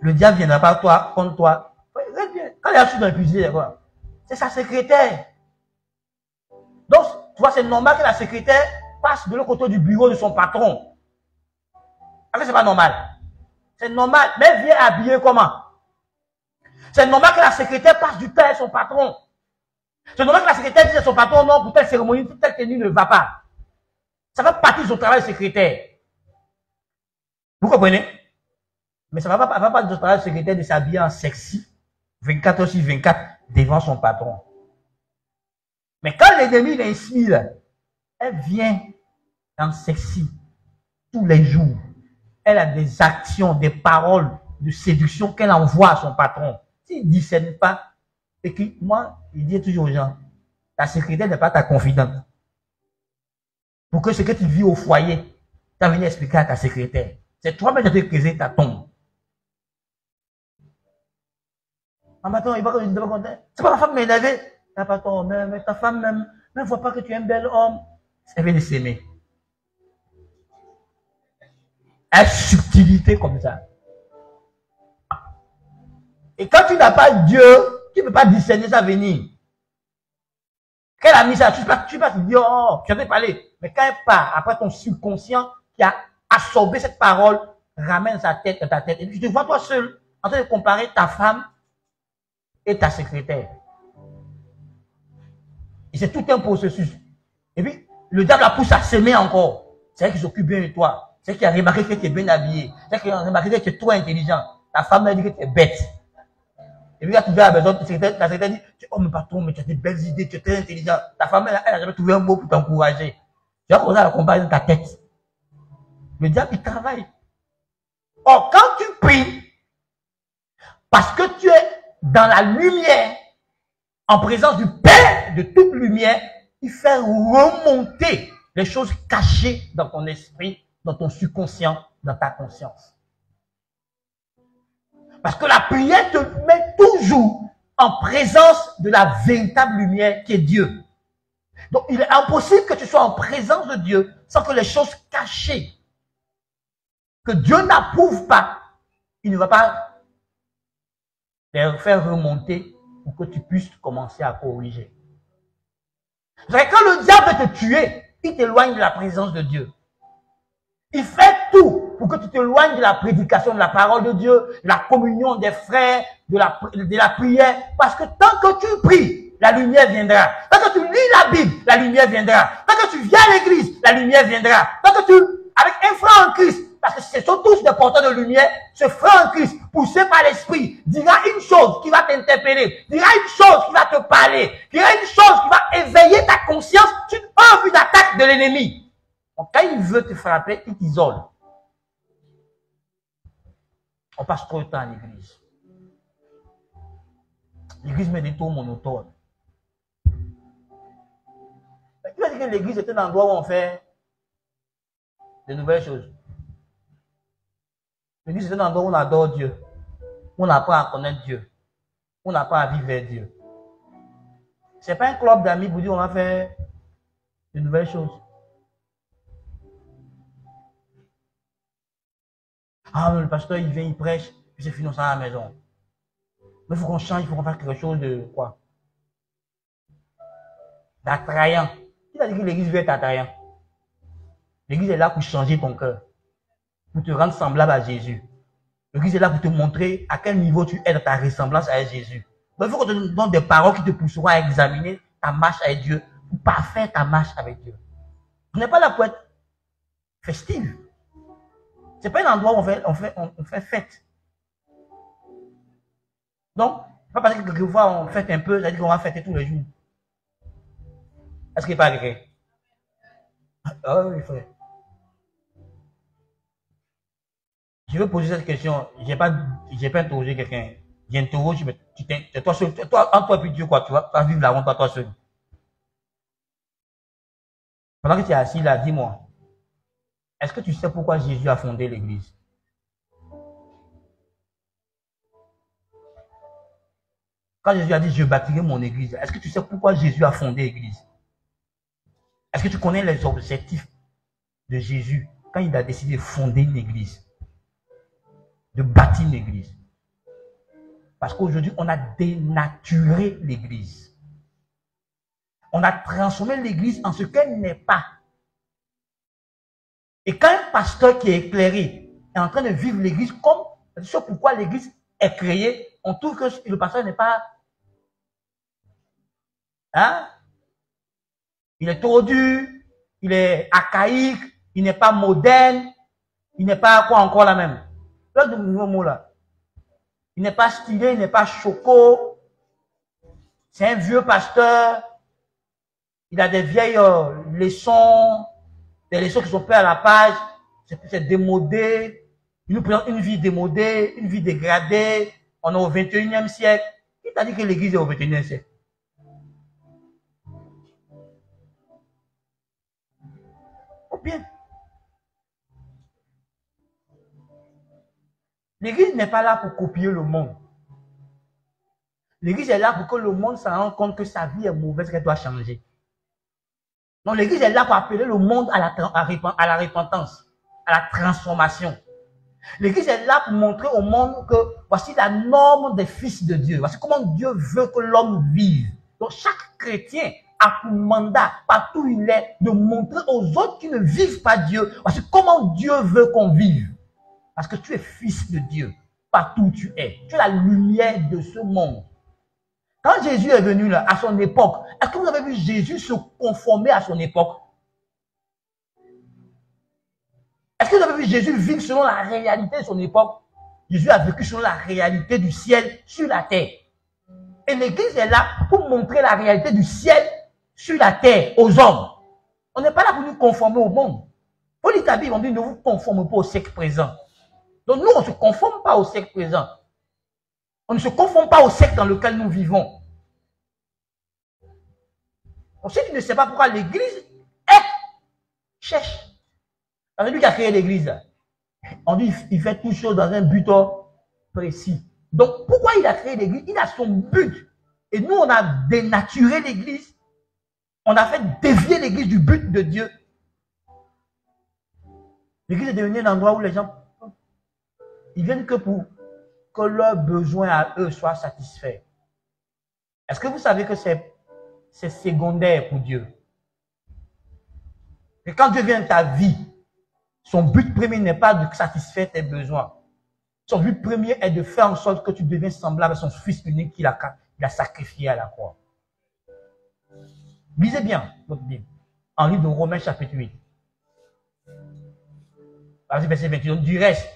le diable ne viendra pas toi, contre toi. Quand il a su dans le fusil, c'est sa secrétaire. Donc, tu vois, c'est normal que la secrétaire passe de l'autre côté du bureau de son patron. Alors, c'est pas normal. C'est normal. Mais elle vient habiller comment? C'est normal que la secrétaire passe du temps avec son patron. C'est normal que la secrétaire dise à son patron, non, pour telle cérémonie, pour telle tenue ne va pas. Ça fait partie de son travail secrétaire. Vous comprenez? Mais ça ne va pas de son travail secrétaire de s'habiller en sexy, 24 heures sur 24, devant son patron. Mais quand l'ennemi l'inspire, elle vient en sexy tous les jours. Elle a des actions, des paroles de séduction qu'elle envoie à son patron. S'il ne discerne pas, et que moi, il dit toujours aux gens, ta secrétaire n'est pas ta confidente. Pour que ce que tu vis au foyer, tu as venu expliquer à ta secrétaire. C'est toi-même qui as créé ta tombe. En patron, il va que je ne pas content. C'est pas ma femme m'énerver. Ta patron, mais ta femme même ne voit pas que tu es un bel homme. Elle vient de s'aimer. Une subtilité comme ça. Et quand tu n'as pas Dieu, tu ne peux pas discerner ça venir. Quand elle a mis ça, tu vas te dire, oh, tu as parlé. Mais quand elle part, après ton subconscient qui a absorbé cette parole, ramène sa tête dans ta tête. Et puis tu te vois toi seul en train de comparer ta femme et ta secrétaire. Et c'est tout un processus. Et puis, le diable la pousse à s'aimer encore. C'est elle qui s'occupe bien de toi. C'est elle qui a remarqué que tu es bien habillé. C'est elle qui a remarqué que tu es trop intelligent. Ta femme a dit que tu es bête. Et puis, quand tu vas à la maison, la secrétaire dit, oh, mais patron, mais tu as des belles idées, tu es très intelligent. Ta femme, elle a jamais trouvé un mot pour t'encourager. Tu vas commencer à la comparer dans ta tête. Le diable, il travaille. Or, quand tu pries, parce que tu es dans la lumière, en présence du Père de toute lumière, il fait remonter les choses cachées dans ton esprit, dans ton subconscient, dans ta conscience. Parce que la prière te met toujours en présence de la véritable lumière qui est Dieu. Donc, il est impossible que tu sois en présence de Dieu sans que les choses cachées que Dieu n'approuve pas, il ne va pas les faire remonter pour que tu puisses commencer à corriger. Quand le diable veut te tuer, il t'éloigne de la présence de Dieu. Il fait tout pour que tu t'éloignes de la prédication de la parole de Dieu, de la communion des frères, de la prière. Parce que tant que tu pries, la lumière viendra. Tant que tu lis la Bible, la lumière viendra. Tant que tu viens à l'église, la lumière viendra. Tant que tu, avec un frère en Christ, parce que ce sont tous des porteurs de lumière, ce frère en Christ, poussé par l'esprit, dira une chose qui va t'interpeller, dira une chose qui va te parler, dira une chose qui va éveiller ta conscience sur un but d'attaque de l'ennemi. Donc, quand il veut te frapper, il t'isole. On passe trop de temps à l'église. L'église met des taux monotones. Tu vas dire que l'église est un endroit où on fait de nouvelles choses. L'église, c'est un endroit où on adore Dieu. Où on apprend à connaître Dieu. Où on apprend à vivre vers Dieu. Ce n'est pas un club d'amis pour dire on va faire de nouvelles choses. Ah, le pasteur, il vient, il prêche, puis c'est financé à la maison. Mais il faut qu'on change, il faut qu'on fasse quelque chose de quoi? D'attrayant. Qui a dit que l'église veut être attrayant? L'église est là pour changer ton cœur. Pour te rendre semblable à Jésus. L'église est là pour te montrer à quel niveau tu es dans ta ressemblance à Jésus. Donc il faut qu'on te donne des paroles qui te pousseront à examiner ta marche avec Dieu, pour parfaire ta marche avec Dieu. Tu n'es pas là pour être festive. Ce n'est pas un endroit où on fait fête. Donc, pas parce que quelquefois on fête un peu, ça dit qu'on va fêter tous les jours. Est-ce qu'il n'est pas quelqu'un? Ah oui, frère. Je veux poser cette question. Je n'ai pas interrogé quelqu'un. J'interroge, mais c'est toi seul. Toi, entre toi et Dieu, quoi, tu vas vivre la honte à toi seul. Pendant que tu es assis là, dis-moi, est-ce que tu sais pourquoi Jésus a fondé l'église? Quand Jésus a dit, je bâtirai mon église, est-ce que tu sais pourquoi Jésus a fondé l'église? Est-ce que tu connais les objectifs de Jésus quand il a décidé de fonder une église? De bâtir une église? Parce qu'aujourd'hui, on a dénaturé l'église. On a transformé l'église en ce qu'elle n'est pas. Et quand un pasteur qui est éclairé est en train de vivre l'église comme ce pourquoi l'église est créée, on trouve que le pasteur n'est pas... Hein? Il est tordu, il est archaïque, il n'est pas moderne, il n'est pas quoi encore là même. Là, de nouveaux mots là. Il n'est pas stylé, il n'est pas choco. C'est un vieux pasteur. Il a des vieilles leçons, des leçons qui sont faites à la page. C'est démodé. Il nous présente une vie démodée, une vie dégradée. On est au 21e siècle. Qui t'a dit que l'église est au 21e siècle? Ou bien. L'église n'est pas là pour copier le monde. L'église est là pour que le monde se rende compte que sa vie est mauvaise, qu'elle doit changer. Donc l'église est là pour appeler le monde à la repentance, à la transformation. L'église est là pour montrer au monde que voici la norme des fils de Dieu. Voici comment Dieu veut que l'homme vive. Donc chaque chrétien a pour mandat, partout où il est, de montrer aux autres qui ne vivent pas Dieu, voici comment Dieu veut qu'on vive. Parce que tu es fils de Dieu, partout où tu es. Tu es la lumière de ce monde. Quand Jésus est venu là, à son époque, est-ce que vous avez vu Jésus se conformer à son époque? Est-ce que vous avez vu Jésus vivre selon la réalité de son époque? Jésus a vécu selon la réalité du ciel sur la terre. Et l'église est là pour montrer la réalité du ciel sur la terre aux hommes. On n'est pas là pour nous conformer au monde. Paul dit à Bible, on dit ne vous conformez pas au siècle présent. Donc nous, on ne se conforme pas au siècle présent. On ne se conforme pas au siècle dans lequel nous vivons. Donc si tu ne sais pas pourquoi l'église cherche. C'est lui qui a créé l'église. On dit il fait toutes choses dans un but précis. Donc pourquoi il a créé l'église? Il a son but. Et nous, on a dénaturé l'église. On a fait dévier l'église du but de Dieu. L'église est devenue un endroit où les gens, ils viennent que pour que leurs besoins à eux soient satisfaits. Est-ce que vous savez que c'est secondaire pour Dieu? Et quand Dieu vient dans ta vie, son but premier n'est pas de satisfaire tes besoins. Son but premier est de faire en sorte que tu deviennes semblable à son Fils unique qu'il a sacrifié à la croix. Lisez bien votre Bible. En livre de Romains chapitre 8. Verset 28. Du reste,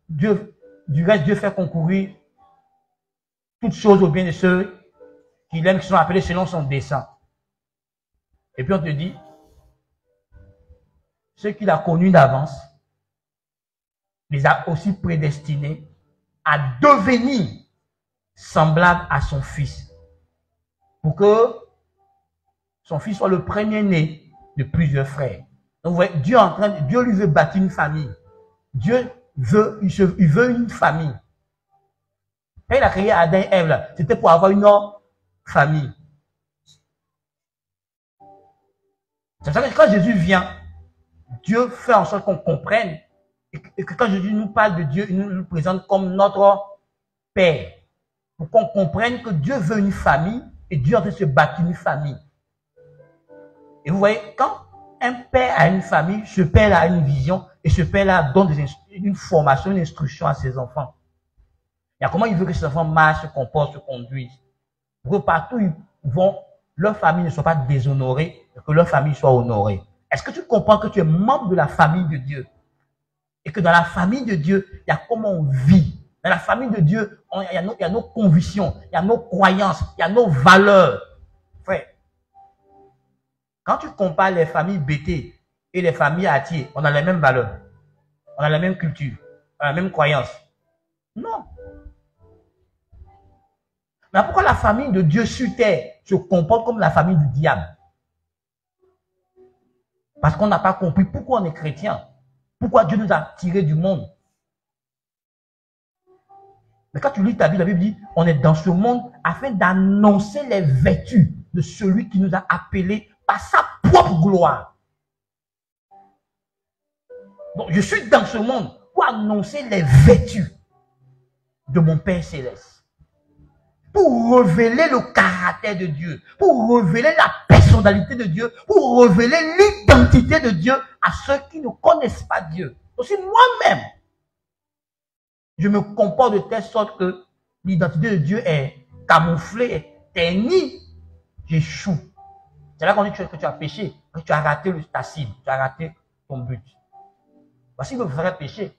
Dieu fait concourir toutes choses au bien de ceux qui l'aiment, qui sont appelés selon son dessein. Et puis on te dit, ceux qu'il a connus d'avance, les a aussi prédestinés à devenir semblables à son Fils. Pour que son Fils soit le premier-né de plusieurs frères. Donc vous voyez, Dieu lui veut bâtir une famille. Dieu il veut une famille. Quand il a créé Adam et Ève, c'était pour avoir une famille. C'est pour ça que quand Jésus vient, Dieu fait en sorte qu'on comprenne et que quand Jésus nous parle de Dieu, il nous présente comme notre Père. Pour qu'on comprenne que Dieu veut une famille et Dieu est en train de se bâtir une famille. Et vous voyez, quand un père a une famille, ce père a une vision et ce père-là donne une formation, une instruction à ses enfants. Il y a comment il veut que ses enfants marchent, se comportent, se conduisent. Pour que partout ils vont, leur famille ne soit pas déshonorée et que leur famille soit honorée. Est-ce que tu comprends que tu es membre de la famille de Dieu? Et que dans la famille de Dieu, il y a comment on vit. Dans la famille de Dieu, il y a nos convictions, il y a nos croyances, il y a nos valeurs. Frère, quand tu compares les familles bêtées et les familles attirées, on a les mêmes valeurs, on a la même culture, on a la même croyance. Non. Mais pourquoi la famille de Dieu sur terre se comporte comme la famille du diable? Parce qu'on n'a pas compris pourquoi on est chrétien. Pourquoi Dieu nous a tirés du monde. Mais quand tu lis ta Bible, la Bible dit, on est dans ce monde afin d'annoncer les vertus de celui qui nous a appelés par sa propre gloire. Donc, je suis dans ce monde pour annoncer les vertus de mon Père Céleste. Pour révéler le caractère de Dieu, pour révéler la personnalité de Dieu, pour révéler l'identité de Dieu à ceux qui ne connaissent pas Dieu. Aussi moi-même, je me comporte de telle sorte que l'identité de Dieu est camouflée, est ternie, j'échoue. C'est là qu'on dit que tu as péché, que tu as raté ta cible, tu as raté ton but. Voici le vrai péché.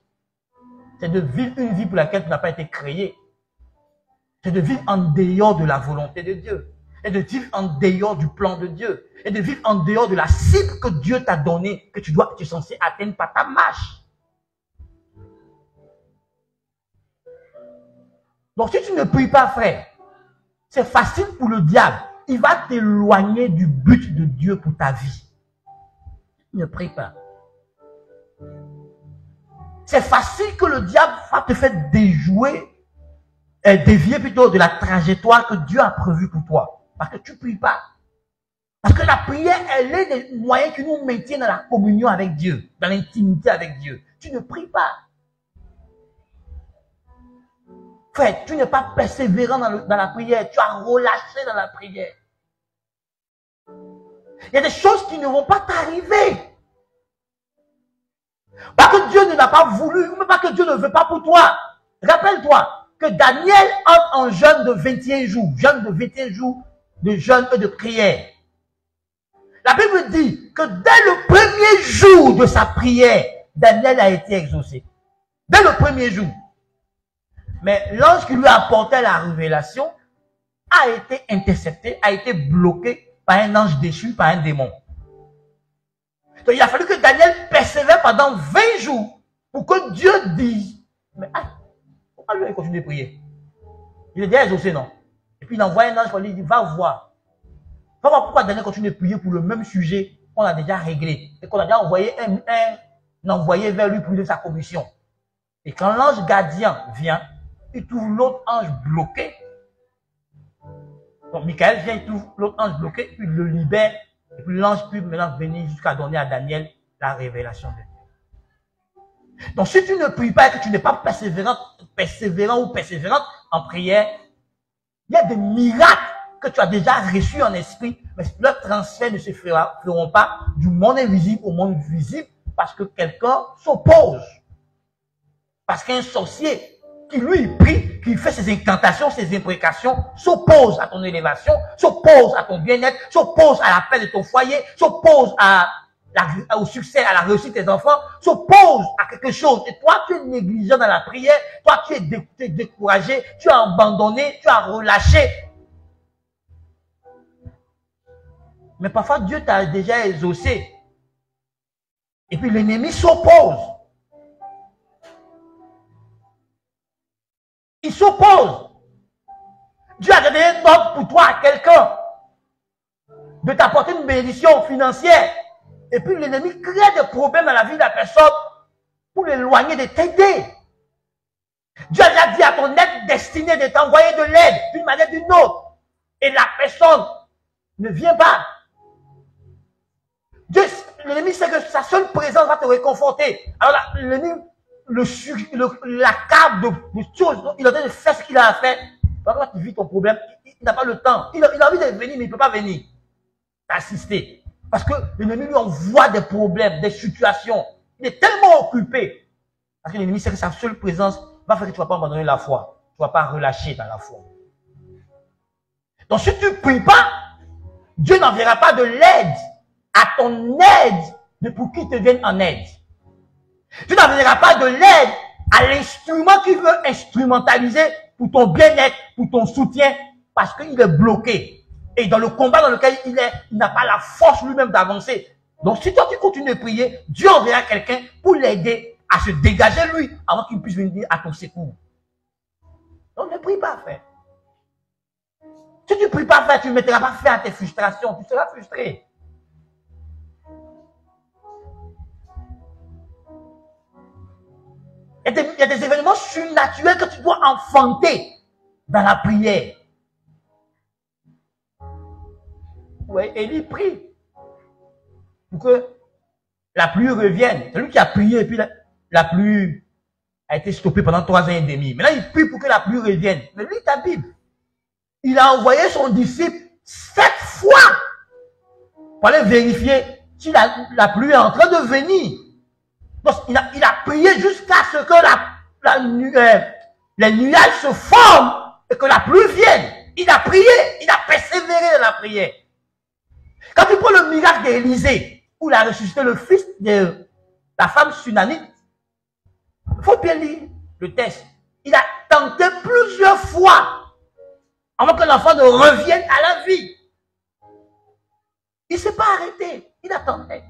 C'est de vivre une vie pour laquelle tu n'as pas été créé. C'est de vivre en dehors de la volonté de Dieu. Et de vivre en dehors du plan de Dieu. Et de vivre en dehors de la cible que Dieu t'a donnée, que tu es censé atteindre par ta marche. Donc si tu ne pries pas, frère, c'est facile pour le diable. Il va t'éloigner du but de Dieu pour ta vie. Ne prie pas. C'est facile que le diable va te faire dévier plutôt de la trajectoire que Dieu a prévue pour toi. Parce que tu ne pries pas. Parce que la prière, elle est des moyens qui nous maintiennent dans la communion avec Dieu, dans l'intimité avec Dieu. Tu ne pries pas. Frère, tu n'es pas persévérant dans la prière. Tu as relâché dans la prière. Il y a des choses qui ne vont pas t'arriver. Pas que Dieu ne l'a pas voulu, mais pas que Dieu ne veut pas pour toi. Rappelle-toi que Daniel entre en jeûne de 21 jours. Jeûne de 21 jours de jeûne et de prière. La Bible dit que dès le premier jour de sa prière, Daniel a été exaucé. Dès le premier jour. Mais l'ange qui lui apportait la révélation a été intercepté, a été bloqué par un ange déchu, par un démon. Donc il a fallu que Daniel persévère pendant 20 jours pour que Dieu dise, mais pourquoi lui continue de prier? Il est déjà exaucé, non? Et puis il envoie un ange pour lui dire, va voir. Va voir pourquoi Daniel continue de prier pour le même sujet qu'on a déjà réglé. Et qu'on a déjà envoyé un envoyé vers lui pour lui sa commission. Et quand l'ange gardien vient, il trouve l'autre ange bloqué. Donc Michael vient, il trouve l'autre ange bloqué, puis il le libère. Et puis l'ange peut maintenant venir jusqu'à donner à Daniel la révélation de Dieu. Donc si tu ne pries pas et que tu n'es pas persévérant ou persévérante en prière, il y a des miracles que tu as déjà reçus en esprit, mais leur transfert ne se feront pas du monde invisible au monde visible parce que quelqu'un s'oppose. Parce qu'un sorcier qui lui prie, qui fait ses incantations, ses imprécations, s'oppose à ton élévation, s'oppose à ton bien-être, s'oppose à la paix de ton foyer, s'oppose au succès, à la réussite de tes enfants, s'oppose à quelque chose. Et toi, tu es négligent dans la prière, toi, tu es découragé, tu as abandonné, tu as relâché. Mais parfois, Dieu t'a déjà exaucé. Et puis l'ennemi s'oppose. Il s'oppose. Dieu a donné un ordre pour toi à quelqu'un de t'apporter une bénédiction financière. Et puis l'ennemi crée des problèmes à la vie de la personne pour l'éloigner de t'aider. Dieu a déjà dit à ton être destiné de t'envoyer de l'aide d'une manière ou d'une autre. Et la personne ne vient pas. L'ennemi sait que sa seule présence va te réconforter. Alors l'ennemi l'accable de choses. Il est en train de faire ce qu'il a à faire. Quand tu vis ton problème, il n'a pas le temps. Il a envie de venir, mais il ne peut pas venir t'assister. Parce que l'ennemi lui envoie des problèmes, des situations. Il est tellement occupé. Parce que l'ennemi sait que sa seule présence va faire que tu ne vas pas abandonner la foi. Tu ne vas pas relâcher dans la foi. Donc si tu ne pries pas, Dieu n'enverra pas de l'aide à ton aide pour qu'il te vienne en aide. Tu n'enverras pas de l'aide à l'instrument qu'il veut instrumentaliser pour ton bien-être, pour ton soutien, parce qu'il est bloqué. Et dans le combat dans lequel il n'a pas la force lui-même d'avancer. Donc si toi tu continues de prier, Dieu enverra quelqu'un pour l'aider à se dégager lui avant qu'il puisse venir à ton secours. Donc ne prie pas, frère. Si tu ne pries pas, frère, tu ne mettras pas fin à tes frustrations. Tu seras frustré. Il y a des événements surnaturels que tu dois enfanter dans la prière. Oui, Élie prie pour que la pluie revienne. C'est lui qui a prié et puis la pluie a été stoppée pendant 3 ans et demi. Maintenant, il prie pour que la pluie revienne. Mais lis ta Bible. Il a envoyé son disciple 7 fois pour aller vérifier si la pluie est en train de venir. Donc, il a prié jusqu'à ce que les nuages se forment et que la pluie vienne. Il a prié, il a persévéré dans la prière. Quand tu prends le miracle d'Élisée, où il a ressuscité le fils de la femme sunamite, il faut bien lire le texte. Il a tenté plusieurs fois avant que l'enfant ne revienne à la vie. Il ne s'est pas arrêté, il a tenté.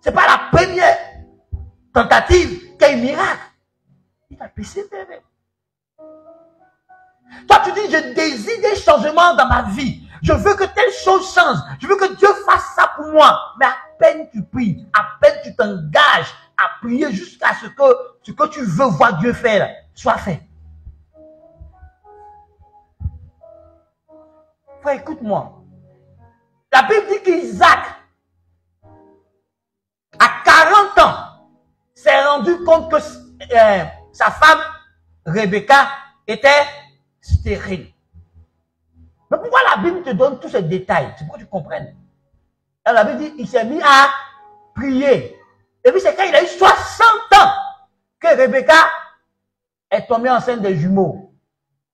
Ce n'est pas la première tentative qui est un miracle. Il a persévéré. Toi, tu dis, je désire des changements dans ma vie. Je veux que telle chose change. Je veux que Dieu fasse ça pour moi. Mais à peine tu pries, à peine tu t'engages à prier jusqu'à ce que tu veux voir Dieu faire soit fait. Frère, écoute-moi. La Bible dit qu'Isaac, à 40 ans, s'est rendu compte que sa femme, Rebecca, était stérile. Mais pourquoi la Bible te donne tous ces détails? C'est pour que tu comprennes. Alors, la Bible dit qu'il s'est mis à prier. Et puis c'est quand il a eu 60 ans que Rebecca est tombée enceinte des jumeaux,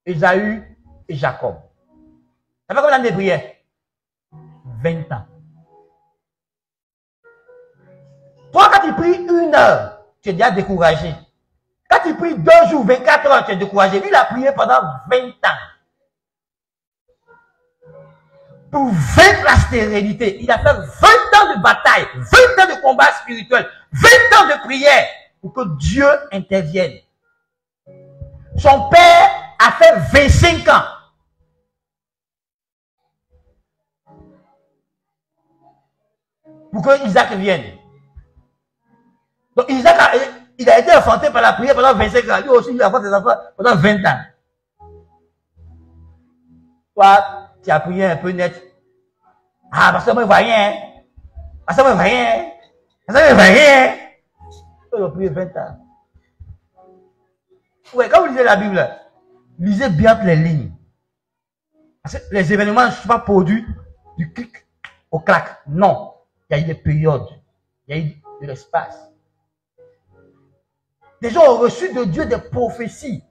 Ésaü et Jacob. Ça fait combien d'années de prière? 20 ans. Toi, quand tu pries 1 heure, tu es déjà découragé. Quand tu pries 2 jours, 24 heures, tu es découragé. Lui, il a prié pendant 20 ans. Pour vaincre la stérilité, il a fait 20 ans de bataille, 20 ans de combat spirituel, 20 ans de prière pour que Dieu intervienne. Son père a fait 25 ans. Pour que Isaac vienne. Donc Isaac il a été enfanté par la prière pendant 25 ans. Lui aussi, il a fait des enfants pendant 20 ans. Toi, tu as prié un peu net. Ah, parce que moi, je ne vois rien. Parce que moi, je ne vois rien. Parce que moi, je ne vois rien. Il a prié 20 ans. Ouais, quand vous lisez la Bible, lisez bien les lignes. Parce que les événements ne sont pas produits du clic au clac. Non. Il y a eu des périodes. Il y a eu de l'espace. Des gens ont reçu de Dieu des prophéties.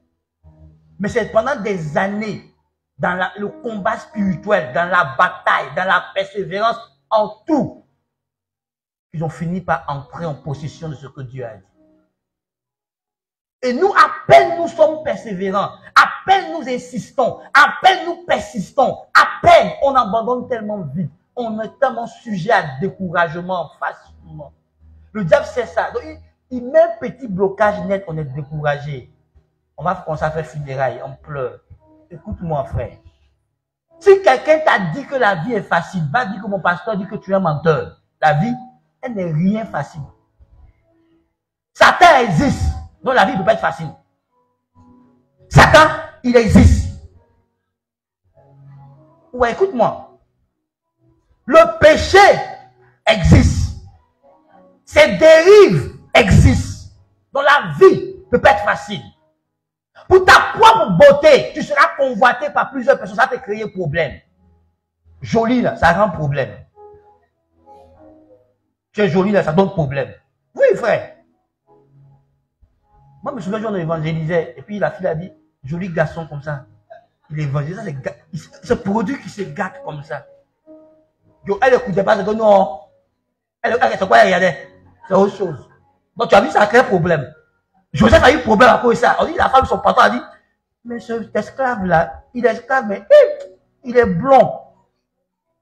Mais c'est pendant des années, dans le combat spirituel, dans la bataille, dans la persévérance, en tout, qu'ils ont fini par entrer en possession de ce que Dieu a dit. Et nous, à peine nous sommes persévérants, à peine nous insistons, à peine nous persistons, à peine on abandonne tellement vite, on est tellement sujet à découragement facilement. Le diable sait ça. Donc, il met un petit blocage net, on est découragé. On va commencer à faire funérailles, on pleure. Écoute-moi, frère. Si quelqu'un t'a dit que la vie est facile, va dire que mon pasteur dit que tu es un menteur. La vie, elle n'est rien facile. Satan existe. Donc la vie ne peut pas être facile. Satan, il existe. Ouais, écoute-moi. Le péché existe. Ses dérives existent. Donc la vie ne peut pas être facile. Pour ta propre beauté, tu seras convoité par plusieurs personnes. Ça te créer problème. Joli, là, ça rend problème. Tu es joli, là, ça donne problème. Oui, frère. Moi, je me souviens, on évangélisait. Et puis la fille a dit, joli garçon comme ça. Il évangélise, ce produit qui se gâte comme ça. Elle n'écoutait pas, elle dit non. C'est quoi, elle regardait? C'est autre chose. Donc tu as vu, ça crée problème. Joseph a eu problème à cause de ça. On dit, la femme, son patron a dit, mais cet esclave-là, il est esclave, mais il est blond.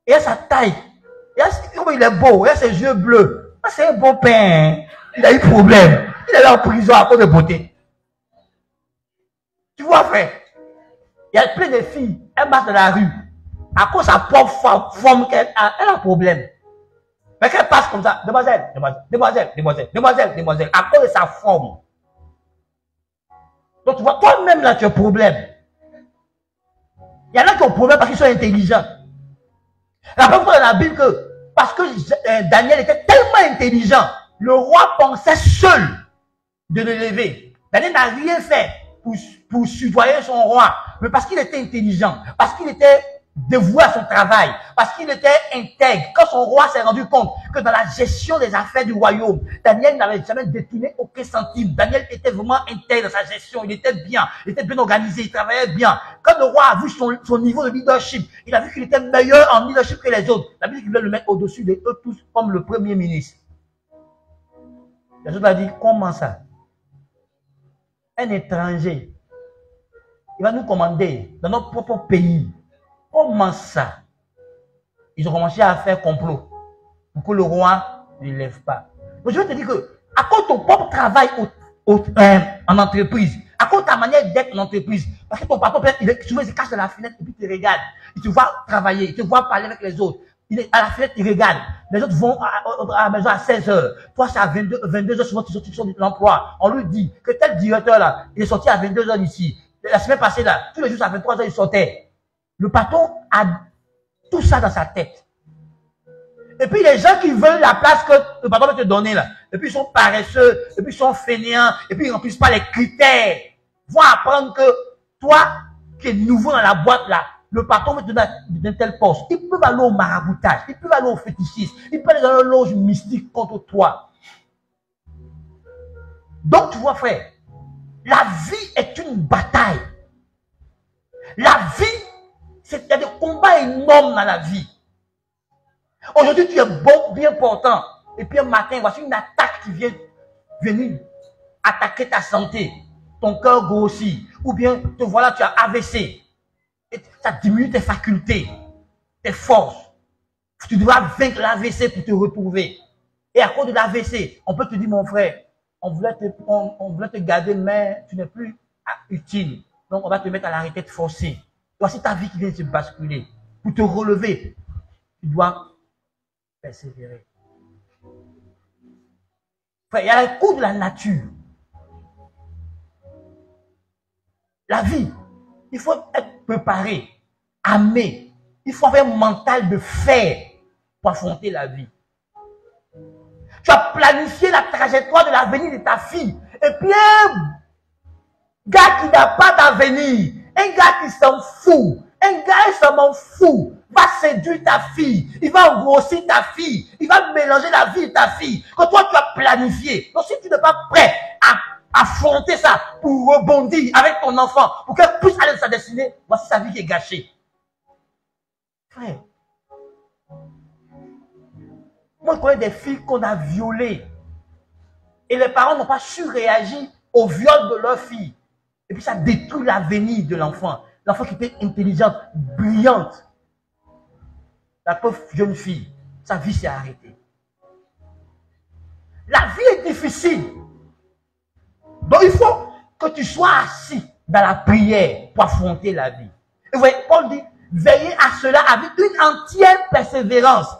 Il a sa taille. Il est beau, il a ses yeux bleus. C'est un bon père. Il a eu problème. Il est là en prison à cause de beauté. Tu vois, frère? Il y a plein de filles, elles marchent dans la rue. À cause de sa propre forme qu'elle a, elle a un problème. Mais qu'elle passe comme ça, demoiselle, à cause de sa forme. Donc tu vois, toi-même là, tu as un problème. Il y en a qui ont un problème parce qu'ils sont intelligents. Rappelle-toi dans la Bible que, parce que Daniel était tellement intelligent, le roi pensait seul de le lever. Daniel n'a rien fait pour soudoyer son roi, mais parce qu'il était intelligent, parce qu'il était dévoué à son travail, parce qu'il était intègre. Quand son roi s'est rendu compte que dans la gestion des affaires du royaume, Daniel n'avait jamais détourné aucun centime. Daniel était vraiment intègre dans sa gestion, il était bien organisé, il travaillait bien. Quand le roi a vu son niveau de leadership, il a vu qu'il était meilleur en leadership que les autres. La Bible voulait le mettre au-dessus de eux tous comme le premier ministre. Les autres ont dit, comment ça? Un étranger, il va nous commander dans notre propre pays. Comment ça? Ils ont commencé à faire complot pour que le roi ne lève pas. Donc je vais te dire que, à cause de ton propre travail en entreprise, à cause de ta manière d'être en entreprise, parce que ton patron, souvent, il se cache dans la fenêtre et puis il te regarde. Il te voit travailler, il te voit parler avec les autres. Il est à la fenêtre, il regarde. Les autres vont à la maison à 16h. Toi, c'est à 22h, souvent, tu sors de l'emploi. On lui dit que tel directeur là, il est sorti à 22h d'ici. La semaine passée là, tous les jours à 23h, il sortait. Le patron a tout ça dans sa tête. Et puis les gens qui veulent la place que le patron va te donner là, et puis ils sont paresseux, et puis ils sont fainéants, et puis ils ne remplissent pas les critères, vont apprendre que toi, qui es nouveau dans la boîte là, le patron va te donner d'un tel poste. Ils peuvent aller au maraboutage, ils peuvent aller au fétichisme, ils peuvent aller dans une loge mystique contre toi. Donc tu vois frère, la vie est une bataille. La vie, il y a des combats énormes dans la vie. Aujourd'hui, tu es bon, bien portant. Et puis un matin, voici une attaque qui vient venir attaquer ta santé. Ton cœur grossit. Ou bien, te voilà, tu as AVC. Et ça diminue tes facultés, tes forces. Tu dois vaincre l'AVC pour te retrouver. Et à cause de l'AVC, on peut te dire, mon frère, on voulait te garder, mais tu n'es plus utile. Donc, on va te mettre à la retraite forcée. Voici ta vie qui vient de se basculer. Pour te relever, tu dois persévérer. Frère, il y a les coups de la nature. La vie, il faut être préparé, armé. Il faut avoir un mental de fer pour affronter la vie. Tu as planifié la trajectoire de l'avenir de ta fille. Et puis un gars qui n'a pas d'avenir, un gars qui s'en fout, un gars qui s'en fout, va séduire ta fille, il va grossir ta fille, il va mélanger la vie de ta fille, que toi tu as planifié. Donc si tu n'es pas prêt à affronter ça pour rebondir avec ton enfant, pour qu'elle puisse aller de sa destinée, voici sa vie qui est gâchée. Frère, moi je connais des filles qu'on a violées et les parents n'ont pas su réagir au viol de leur fille. Et puis ça détruit l'avenir de l'enfant. L'enfant qui était intelligente, brillante. La pauvre jeune fille, sa vie s'est arrêtée. La vie est difficile. Donc il faut que tu sois assis dans la prière pour affronter la vie. Et vous voyez, Paul dit, veillez à cela avec une entière persévérance.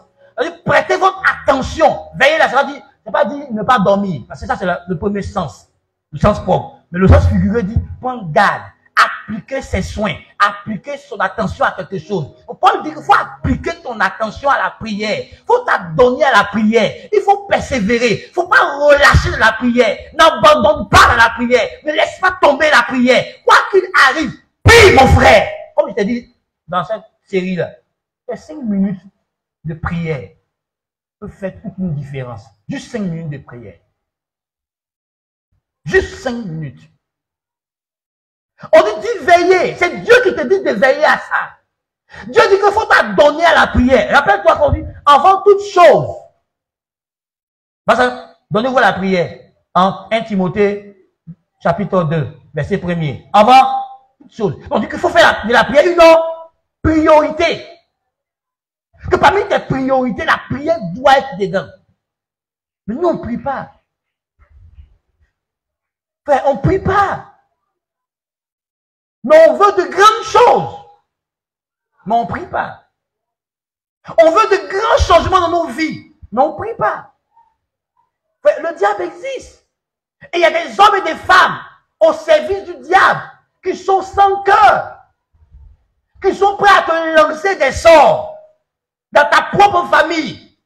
Prêtez votre attention. Veillez là, ça veut dire, c'est pas dire ne pas dormir. Parce que ça, c'est le premier sens. Le sens propre. Mais le sens figuré dit, prendre garde, appliquer ses soins, appliquer son attention à quelque chose. Paul dit qu'il faut appliquer ton attention à la prière. Il faut t'adonner à la prière. Il faut persévérer. Il ne faut pas relâcher de la prière. N'abandonne pas de la prière. Ne laisse pas tomber la prière. Quoi qu'il arrive, prie mon frère. Comme je t'ai dit dans cette série-là, 5 minutes de prière peut faire toute une différence. Juste 5 minutes de prière. Juste 5 minutes. On dit veiller. C'est Dieu qui te dit de veiller à ça. Dieu dit qu'il faut t'adonner à la prière. Rappelle-toi qu'on dit, avant toute chose. Donnez-vous la prière. En 1 Timothée, chapitre 2, verset 1er. Avant toute chose. On dit qu'il faut faire de la prière une priorité. Que parmi tes priorités, la prière doit être dedans. Mais nous, on ne prie pas. Frère, on ne prie pas. Mais on veut de grandes choses. Mais on ne prie pas. On veut de grands changements dans nos vies. Mais on ne prie pas. Frère, le diable existe. Et il y a des hommes et des femmes au service du diable qui sont sans cœur. Qui sont prêts à te lancer des sorts. Dans ta propre famille.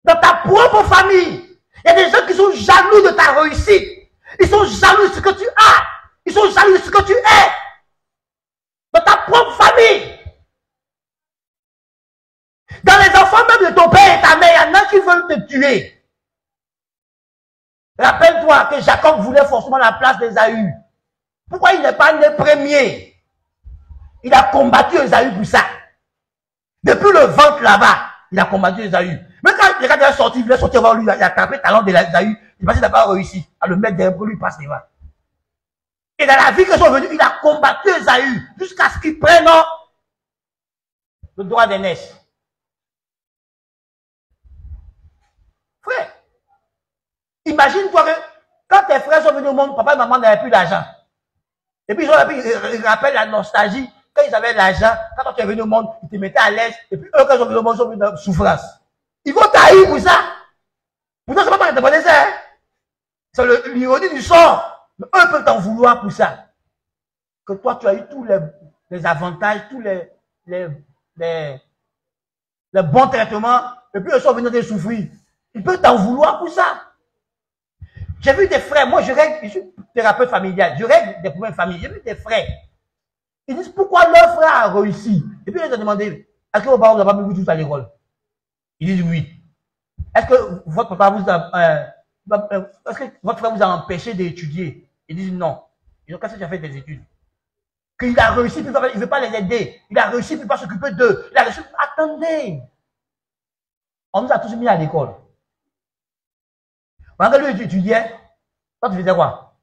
Dans ta propre famille. Il y a des gens qui sont jaloux de ta réussite. Ils sont jaloux de ce que tu as. Ils sont jaloux de ce que tu es. Dans ta propre famille. Dans les enfants même de ton père et ta mère, il y en a qui veulent te tuer. Rappelle-toi que Jacob voulait forcément la place d'Ésaü. Pourquoi il n'est pas né premier? Il a combattu Ésaü pour ça. Depuis le ventre là-bas, il a combattu Ésaü. Mais quand il est sorti, il voulait sortir avant lui, il a tapé le talon de Ésaü. Il n'a pas réussi à le mettre derrière pour lui passer devant. Et dans la vie que sont venus, il a combattu Ésaü jusqu'à ce qu'il prenne le droit d'aînesse. Frère, imagine-toi que quand tes frères sont venus au monde, papa et maman n'avaient plus d'argent. Et puis ils rappellent la nostalgie. Quand ils avaient l'argent, quand toi tu es venu au monde, ils te mettaient à l'aise. Et puis eux, quand ils sont venus au monde, ils sont venus dans la souffrance. Ils vont tailler pour ça. Pourtant, c'est pas toi qui te connais ça. Hein? C'est l'ironie du sort. Mais eux peuvent t'en vouloir pour ça. Que toi, tu as eu tous les avantages, tous les bons traitements, et puis eux sont venus de souffrir. Ils peuvent t'en vouloir pour ça. J'ai vu des frères, moi je suis thérapeute familial, je règle des problèmes familiaux. J'ai vu des frères. Ils disent pourquoi leur frère a réussi. Et puis ils ont demandé, est-ce que vos parents vous n'ont pas mis tous à l'école? Ils disent oui. Est-ce que votre papa vous a est-ce que votre frère vous a empêché d'étudier? Ils disent non. Ils ont cassé déjà fait des études. Qu'il a réussi, puis il ne veut pas les aider. Il a réussi, puis il ne veut pas s'occuper d'eux. Il a réussi. Attendez. On nous a tous mis à l'école. Quand lui, tu étudiais, toi, tu faisais quoi?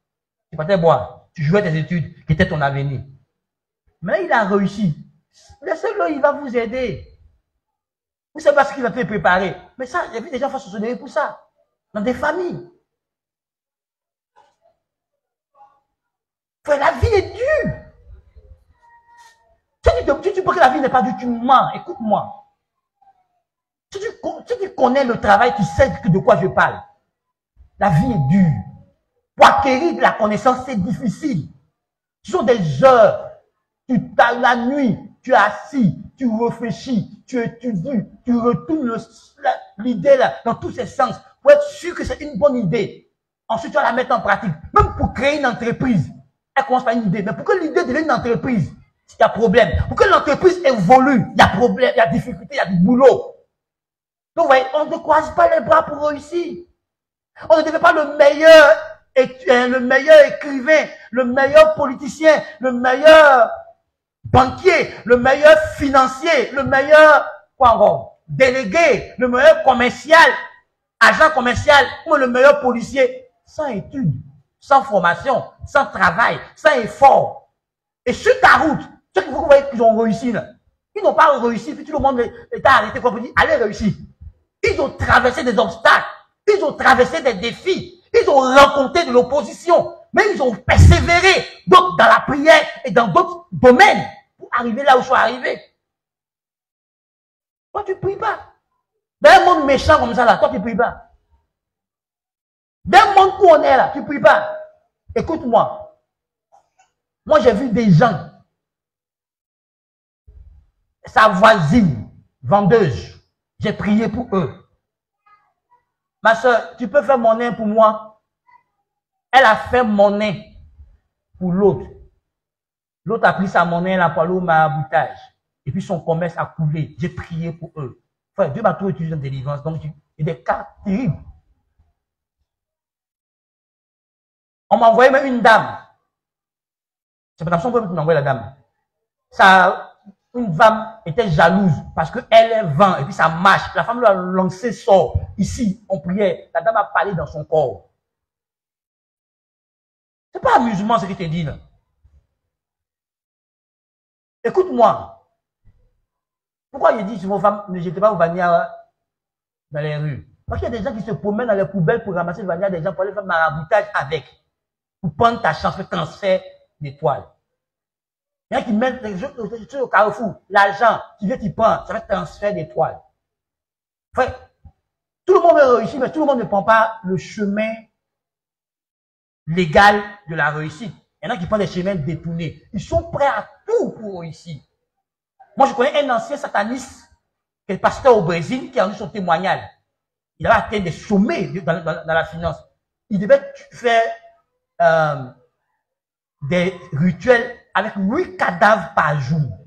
Tu partais boire. Tu jouais tes études, qui étaient ton avenir. Mais il a réussi. Laissez-le, il va vous aider. Vous savez pas ce qu'il va te préparer. Mais ça, il y a des gens qui se donner pour ça. Dans des familles. Frère, la vie est dure. Si tu penses que la vie n'est pas dure, tu mens. Écoute-moi. Si tu connais le travail, tu sais de quoi je parle. La vie est dure. Pour acquérir de la connaissance, c'est difficile. Ce sont des heures. La nuit, tu es assis, tu réfléchis, tu étudies, tu retournes l'idée là dans tous ses sens pour être sûr que c'est une bonne idée. Ensuite, tu vas la mettre en pratique. Même pour créer une entreprise, elle commence par une idée. Mais pour que l'idée devienne une entreprise, il y a problème. Pour que l'entreprise évolue, il y a problème, il y a difficulté, il y a du boulot. Donc, vous voyez, on ne croise pas les bras pour réussir. On ne devient pas le meilleur écrivain, le meilleur politicien, le meilleur banquier, le meilleur financier, le meilleur, quoi encore, délégué, le meilleur commercial, agent commercial, ou le meilleur policier, sans études, sans formation, sans travail, sans effort. Et sur ta route, ceux que vous voyez qu'ils ont réussi là, ils n'ont pas réussi, puis tout le monde est arrêté pour dire, allez réussir. Ils ont traversé des obstacles, ils ont traversé des défis, ils ont rencontré de l'opposition, mais ils ont persévéré donc dans la prière et dans d'autres domaines pour arriver là où ils sont arrivés. Toi, tu ne pries pas. Dans un monde méchant comme ça, là, toi, tu ne pries pas. D'un monde où on est là, tu ne pries pas. Écoute-moi. Moi, j'ai vu des gens, sa voisine, vendeuse, j'ai prié pour eux. Ma soeur, tu peux faire monnaie pour moi? Elle a fait monnaie pour l'autre. L'autre a pris sa monnaie, elle a parlé au maraboutage. Et puis son commerce a coulé. J'ai prié pour eux. Frère, Dieu m'a tout utilisé en délivrance. Donc, il y a des cas terribles. On m'a envoyé même une dame. C'est pas pour ça qu'on m'a envoyé la dame. Ça, une femme était jalouse parce qu'elle est vent et puis ça marche. La femme lui a lancé sort. Ici, on priait. La dame a parlé dans son corps. C'est pas amusement ce que je te dis là. Écoute-moi. Pourquoi je dis sur vos femmes, ne jetez pas vos vanillas dans les rues? Parce qu'il y a des gens qui se promènent dans les poubelles pour ramasser le vanilla des gens pour aller faire maraboutage avec. Pour prendre ta chance, le transfert d'étoiles. Il y en a qui mettent les jeux au carrefour, l'argent, tu viens, tu prends, ça va être transfert d'étoiles. Enfin, tout le monde veut réussir, mais tout le monde ne prend pas le chemin légal de la réussite. Il y en a qui prennent des chemins détournés. Ils sont prêts à tout pour réussir. Moi, je connais un ancien sataniste, qui est pasteur au Brésil, qui a rendu son témoignage. Il avait atteint des sommets dans la finance. Il devait faire des rituels avec 8 cadavres par jour.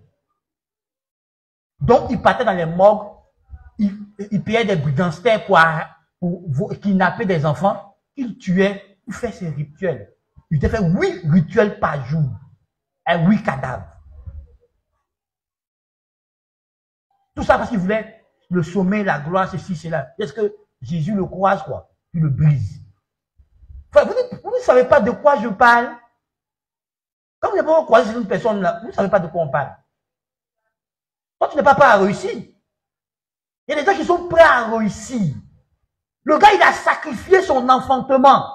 Donc, il partait dans les morgues, il payait des gangsters pour kidnapper des enfants, il tuait, il fait ses rituels. Il devait faire 8 rituels par jour, avec 8 cadavres. Tout ça parce qu'il voulait le sommet, la gloire, ceci, cela. Est-ce que Jésus le croise, quoi? Il le brise. Enfin, vous ne savez pas de quoi je parle. Quand vous n'avez pas croisé une personne là, vous ne savez pas de quoi on parle. Toi, tu n'es pas prêt à réussir. Il y a des gens qui sont prêts à réussir. Le gars, il a sacrifié son enfantement.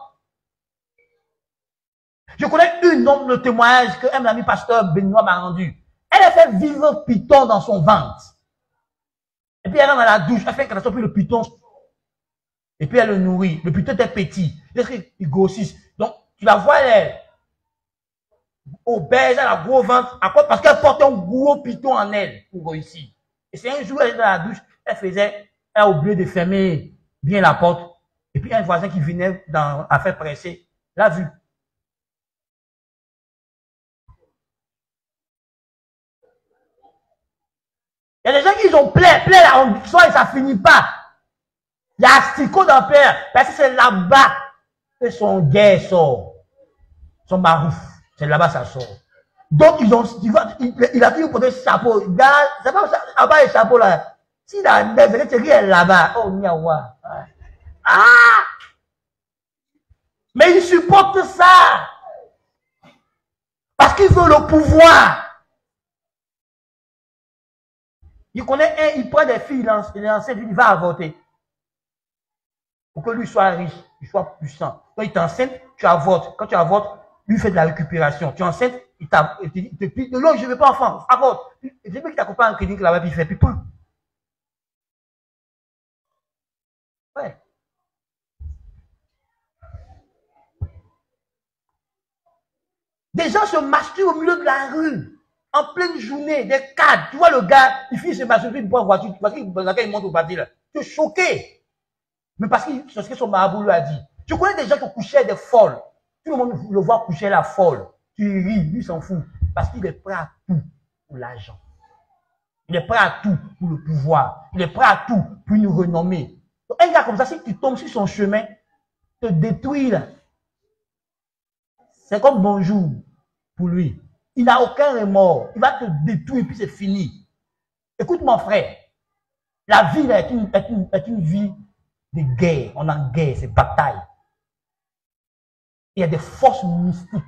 Je connais une nombre de témoignages que un ami pasteur Benoît m'a rendu. Elle a fait vivre Python dans son ventre. Et puis elle est dans la douche, elle fait qu'elle a sorti le Python. Et puis elle le nourrit. Le Python était petit. Il grossisse. Donc, tu la vois, elle est obèse, elle a gros ventre. À quoi? Parce qu'elle porte un gros Python en elle pour réussir. Et c'est un jour, elle est dans la douche, elle a oublié de fermer bien la porte. Et puis un voisin qui venait à faire presser, l'a vu. Il y a des gens qui ont plein là, soit et ça finit pas. Il y a asticot dans plein, parce que c'est là-bas que son guerre sort. Son marouf. C'est là-bas ça sort. Donc il a toujours porté ce chapeau. C'est pas le chapeau là. S'il a un nez, c'est rien là-bas. Oh, miawa. Ah! Mais il supporte ça. Parce qu'il veut le pouvoir. Il connaît un, il prend des filles, il est enceinte, il va avorter. Pour que lui soit riche, il soit puissant. Quand il t'enceinte, tu avortes. Quand tu avortes, lui fait de la récupération. Tu es enceinte, il te dit, non, je ne veux pas enfant, avorte. C'est lui qui t'accompagne en clinique là-bas, puis il fait putain. Ouais. Des gens se masturbent au milieu de la rue. En pleine journée, des cadres. Tu vois le gars, il finit se masturber, il prend une voiture, parce qu'il monte au bâti là. Tu es choqué. Mais parce que c'est ce que son marabout lui a dit. Tu connais des gens qui couchaient des folles. Tout le monde le voit coucher la folle. Tu ris, lui s'en fout. Parce qu'il est prêt à tout pour l'argent. Il est prêt à tout pour le pouvoir. Il est prêt à tout pour nous renommer. Donc, un gars comme ça, si tu tombes sur son chemin, te détruit là. C'est comme bonjour pour lui. Il n'a aucun remords. Il va te détruire et puis c'est fini. Écoute mon frère. La vie là, est une vie de guerre. On est en guerre, c'est bataille. Il y a des forces mystiques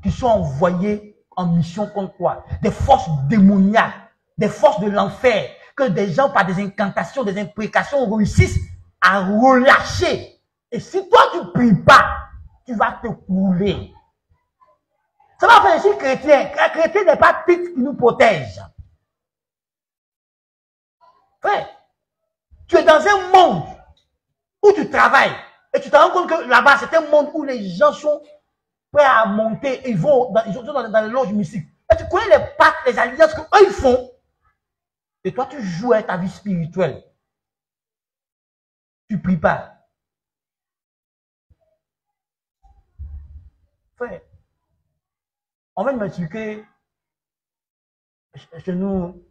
qui sont envoyées en mission contre toi. Des forces démoniaques, des forces de l'enfer, que des gens, par des incantations, des imprécations, réussissent à relâcher. Et si toi, tu ne pries pas, tu vas te couler. Ça va faire ici chrétien. Un chrétien n'est pas titre qui nous protège. Frère, tu es dans un monde où tu travailles et Et tu te rends compte que là-bas, c'est un monde où les gens sont prêts à monter, ils vont ils sont dans les loges mystiques. Et tu connais les pactes, les alliances qu'eux ils font. Et toi, tu joues avec ta vie spirituelle. Tu ne pries pas. Frère, on va m'expliquer chez nous,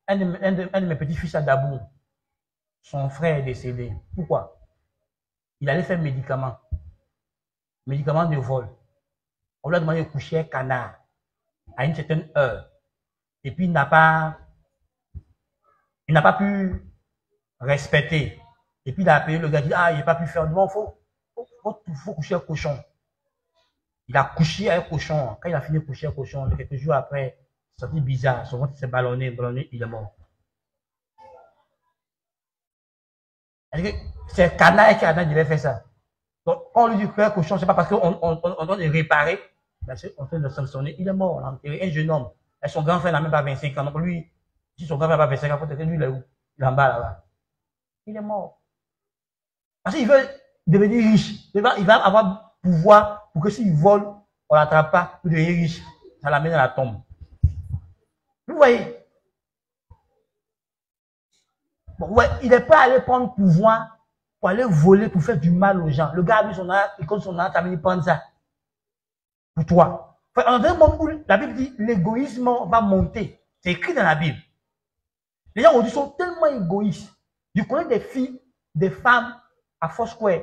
un de mes petits-fils à Dabou, son frère est décédé. Pourquoi? Il allait faire médicament de vol. On lui a demandé de coucher un canard à une certaine heure. Et puis il n'a pas pu respecter. Et puis il a appelé le gars, il dit, ah, il n'a pas pu faire. Non, il faut coucher un cochon. Il a couché un cochon. Quand il a fini de coucher un cochon, quelques jours après, c'est sorti bizarre. Son ventre s'est ballonné, il est mort. C'est canard qui devait faire ça. Donc, quand on lui dit que un cochon, c'est pas parce qu'on doit le réparer, ben on fait le sanctionner. Il est mort, on a enterré un jeune homme. Et son grand frère n'a même pas 25 ans. Donc lui, si son grand frère n'a pas 25 ans, peut-être lui, il est où? Il est en bas là-bas. Il est mort. Parce qu'il veut devenir riche. Il va avoir pouvoir pour que s'il vole, on ne l'attrape pas pour devenir riche. Ça l'amène à la tombe. Vous voyez? Bon, ouais, il est prêt à aller prendre pouvoir pour aller voler, pour faire du mal aux gens. Le gars a mis son art, il compte son art, il prend ça. Pour toi. En un moment où la Bible dit l'égoïsme va monter. C'est écrit dans la Bible. Les gens aujourd'hui sont tellement égoïstes. Je connais des filles, des femmes à Foursquare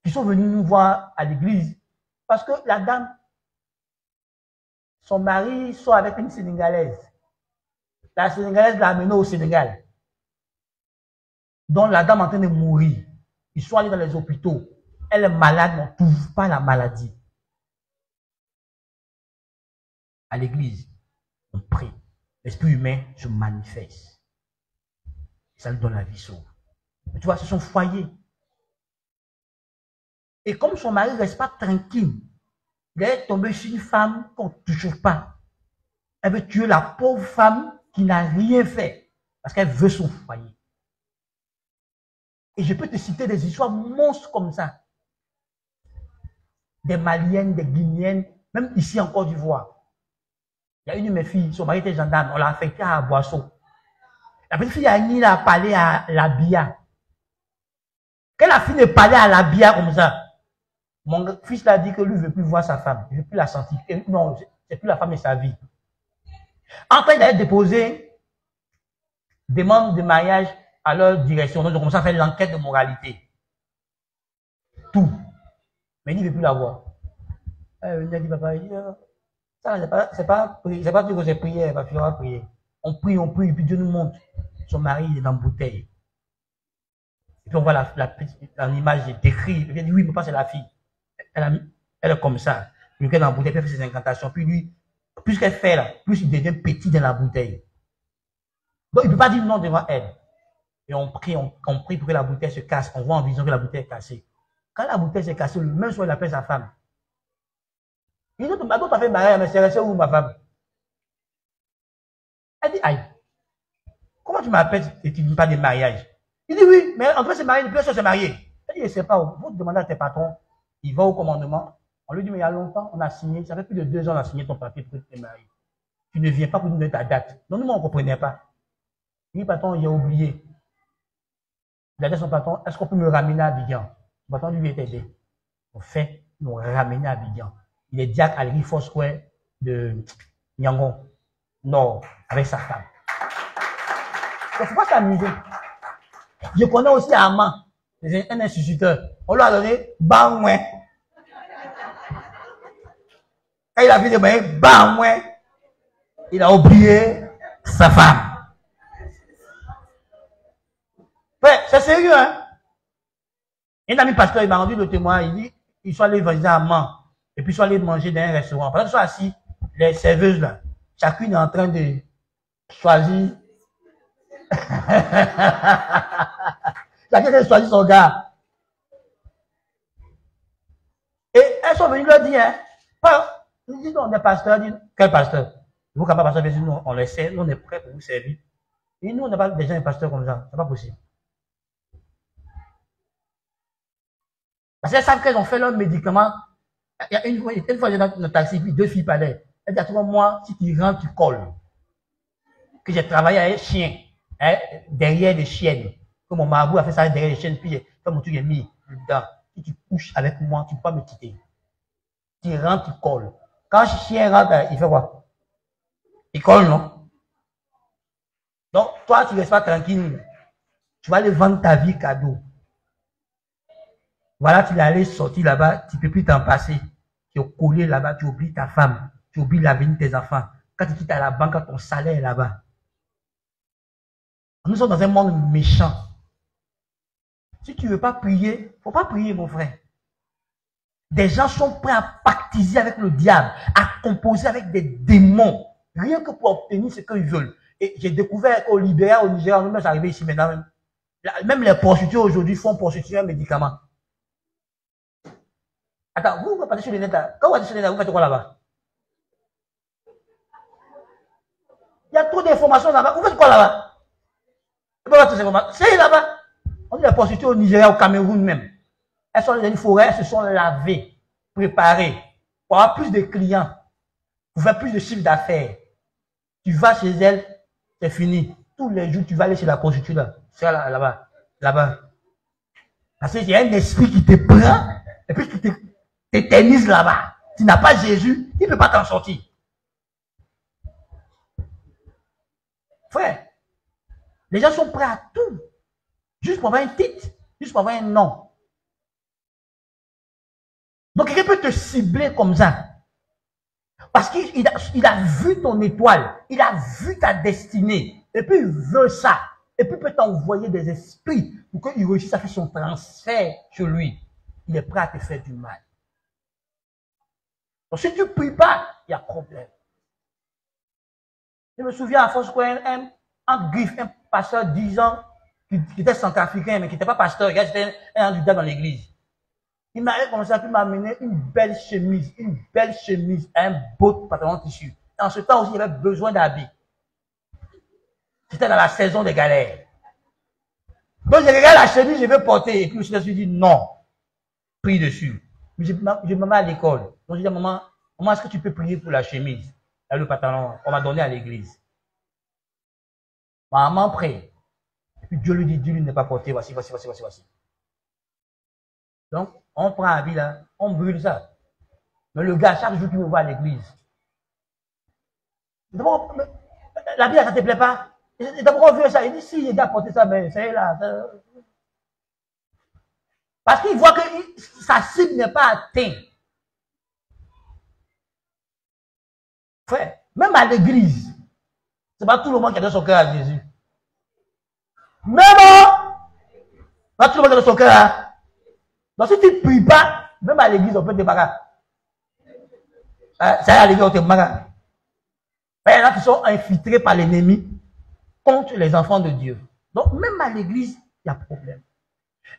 qui sont venues nous voir à l'église parce que la dame, son mari sort avec une Sénégalaise. La Sénégalaise l'a amenée au Sénégal. Donc la dame est en train de mourir. Ils sont allés dans les hôpitaux. Elle est malade, on ne trouve pas la maladie. À l'église, on prie. L'esprit humain se manifeste. Ça lui donne la vie sauve. Mais tu vois, c'est son foyer. Et comme son mari ne reste pas tranquille, il est tombé sur une femme qu'on ne touche pas. Elle veut tuer la pauvre femme qui n'a rien fait. Parce qu'elle veut son foyer. Et je peux te citer des histoires monstres comme ça. Des Maliennes, des Guinéennes, même ici en Côte d'Ivoire. Il y a une de mes filles, son mari était gendarme, on l'a affecté à Boisseau. La petite fille Annie a parlé à la BIA. Quand la fille de parler à la BIA comme ça, mon fils l'a dit que lui ne veut plus voir sa femme, il ne veut plus la sentir. Et non, c'est plus la femme de sa vie. Enfin, il a déposé demande de mariage à leur direction. Donc, ils ont commencé à faire l'enquête de moralité. Tout. Mais il ne veut plus la voir. Il a dit, papa, c'est pas dire que c'est prière, il va prier. On prie, et puis Dieu nous montre. Son mari, il est dans la bouteille. Et puis on voit l'image décrite. Il dit, oui, papa, c'est la fille. Elle est comme ça. Il est dans la bouteille, puis elle fait ses incantations. Puis lui, plus qu'elle fait là, plus il devient petit dans la bouteille. Donc il ne peut pas dire non devant elle. Et on prie pour que la bouteille se casse. On voit en vision que la bouteille est cassée. Quand la bouteille s'est cassée, le même soir, il appelle sa femme. Il dit, ma fait mariage, mais c'est resté où ma femme? Elle dit, aïe, comment tu m'appelles et tu ne dis pas de mariage? Il dit, oui, mais en fait, c'est marié, depuis que c'est marié. Elle dit, je ne sais pas où. Vous demandez à tes patrons, il va au commandement. On lui dit, mais il y a longtemps, on a signé, ça fait plus de 2 ans, on a signé ton papier pour que tu te maries. Tu ne viens pas pour nous donner ta date. Donc, nous, on ne comprenait pas. Il dit, patron, il a oublié. Il a dit à son patron, est-ce qu'on peut me ramener à Abidjan? Le patron lui est aidé. On fait nous ramener à Abidjan. Il est diacre à l'église Foursquare de Nyangon, Nord, avec sa femme. Il ne faut pas s'amuser. Je connais aussi Amman, un instituteur. On lui a donné Bangouin. Quand il a vu de Bangouin, il a oublié sa femme. C'est sérieux, hein? Un ami pasteur, il m'a rendu le témoin, il dit, ils sont allés évangéliser à Amman, et puis ils sont allés manger dans un restaurant. Pendant qu'ils sont assis, les serveuses là, chacune est en train de choisir. Chacun a choisi son gars. Et elles sont venues leur dire, hein, ils disent, non, on est pasteur, ils disent, quel pasteur? Vous, quand pas pasteur, nous, on les sert, nous, on est prêts pour vous servir. Et nous, on n'a pas des gens, des pasteurs comme ça, c'est pas possible. Parce qu'elles savent qu'elles ont fait leur médicament. Il y a une fois, j'étais dans le taxi, puis 2 filles parlaient. Elle dit à tout le monde, moi, si tu rentres, tu colles. Que j'ai travaillé avec un chien, hein, derrière des chiennes. Que mon marabout a fait ça derrière les chiennes, puis j'ai fait mon truc, j'ai mis dedans. Si tu couches avec moi, tu peux pas me quitter. Tu rentres, tu colles. Quand le chien rentre, il fait quoi? Il colle, non? Donc, toi, tu ne restes pas tranquille. Tu vas aller vendre ta vie cadeau. Voilà, tu vas aller sortir là-bas, tu ne peux plus t'en passer. Tu es collé là-bas, tu oublies ta femme, tu oublies l'avenir de tes enfants. Quand tu quittes à la banque, ton salaire est là-bas. Nous sommes dans un monde méchant. Si tu ne veux pas prier, il ne faut pas prier, mon frère. Des gens sont prêts à pactiser avec le diable, à composer avec des démons, rien que pour obtenir ce qu'ils veulent. Et j'ai découvert qu'au Libéria, au Nigeria, nous sommes arrivés ici maintenant. Même les prostituées aujourd'hui font prostituer un médicament. Attends, vous partez sur le net là. Quand vous partez sur le net, vous faites quoi là-bas? Il y a trop d'informations là-bas. Vous faites quoi là-bas? C'est là-bas. On dit les prostituées au Nigeria, au Cameroun même. Elles sont dans une forêt, elles se sont lavées, préparées pour avoir plus de clients, pour faire plus de chiffre d'affaires. Tu vas chez elles, c'est fini. Tous les jours, tu vas aller chez la prostituée là. C'est là-bas. Là-bas. Parce qu'il y a un esprit qui te prend et puis qui t'éternise là-bas. Tu n'as pas Jésus, il ne peut pas t'en sortir. Frère, les gens sont prêts à tout. Juste pour avoir un titre, juste pour avoir un nom. Donc, quelqu'un peut te cibler comme ça. Parce qu'il a vu ton étoile, il a vu ta destinée, et puis il veut ça. Et puis il peut t'envoyer des esprits pour qu'il réussisse à faire son transfert sur lui. Il est prêt à te faire du mal. Donc, si tu ne pries pas, il y a problème. Je me souviens à force un griffe, un pasteur 10 ans, qui était centrafricain, mais qui n'était pas pasteur, c'était un candidat dans l'église. Il m'avait commencé à m'amener une belle chemise, un beau pantalon tissu. En ce temps aussi, il avait besoin d'habits. C'était dans la saison des galères. Donc, je regarde la chemise, je veux porter. Et puis, je me suis dit, non. Prie dessus. Je me mets à l'école. Donc, je dis à maman, est-ce que tu peux prier pour la chemise? Et le pantalon, on m'a donné à l'église. Maman prie. Et puis, Dieu lui dit, Dieu lui n'est pas porté. Voici. Donc, on prend un habit là, on brûle ça. Mais le gars, chaque jour qu'il me voit à l'église, d'abord, l'habit là, ça ne te plaît pas? D'abord, on veut ça. Il dit, si, il a porté ça, mais c'est là. Parce qu'il voit que sa cible n'est pas atteinte. Frère, même à l'église, c'est pas tout le monde qui a donné son cœur à Jésus. Même, pas tout le monde qui a donné son cœur à. Donc si tu ne pries pas, même à l'église, on peut te bagarrer. Ça à l'église, on te bagarre. Il y en a qui sont infiltrés par l'ennemi contre les enfants de Dieu. Donc même à l'église, il y a problème.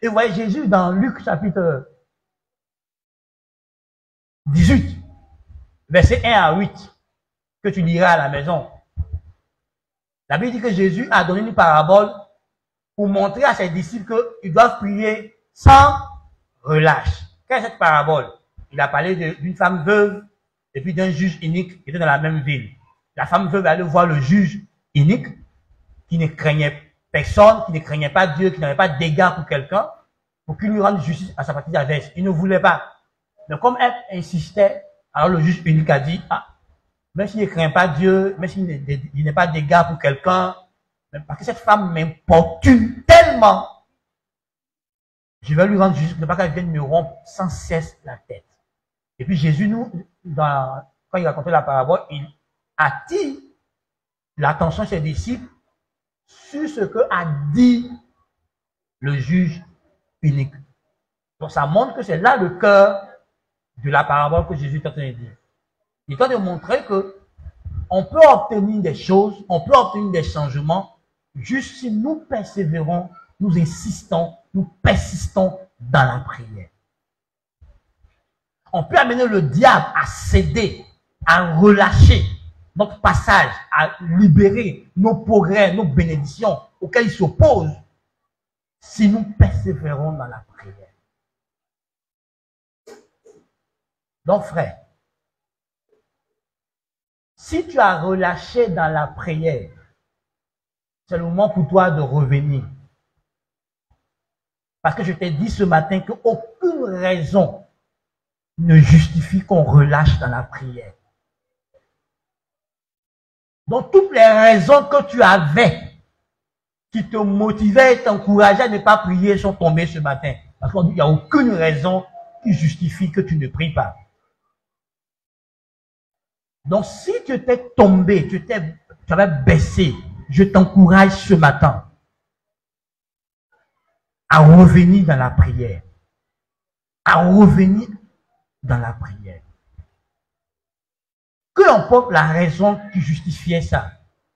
Et vous voyez Jésus dans Luc chapitre 18, verset 1 à 8, que tu liras à la maison. La Bible dit que Jésus a donné une parabole pour montrer à ses disciples qu'ils doivent prier sans relâche. Quelle est cette parabole? Il a parlé d'une femme veuve et puis d'un juge inique qui était dans la même ville. La femme veuve allait voir le juge inique qui ne craignait personne, qui ne craignait pas Dieu, qui n'avait pas de dégâts pour quelqu'un, pour qu'il lui rende justice à sa petite adresse. Il ne voulait pas. Mais comme elle insistait, alors le juge unique a dit, même s'il ne craint pas Dieu, même s'il n'est pas de dégâts pour quelqu'un, parce que cette femme m'importune tellement, je vais lui rendre justice, ne pas qu'elle vienne me rompre sans cesse la tête. Et puis Jésus, quand il racontait la parabole, il attire l'attention de ses disciples sur ce que a dit le juge unique. Donc ça montre que c'est là le cœur de la parabole que Jésus est en train de dire. Il est en train de montrer que on peut obtenir des choses, on peut obtenir des changements, juste si nous persévérons, nous insistons, nous persistons dans la prière. On peut amener le diable à céder, à relâcher notre passage, à libérer nos progrès, nos bénédictions auxquelles il s'oppose si nous persévérons dans la prière. Donc, frère, si tu as relâché dans la prière, c'est le moment pour toi de revenir. Parce que je t'ai dit ce matin qu'aucune raison ne justifie qu'on relâche dans la prière. Donc, toutes les raisons que tu avais qui te motivaient et t'encourageaient à ne pas prier sont tombées ce matin. Parce qu'on dit qu'il n'y a aucune raison qui justifie que tu ne pries pas. Donc, si tu étais tombé, tu avais baissé, je t'encourage ce matin à revenir dans la prière. À revenir dans la prière. Peu importe la raison qui justifiait ça,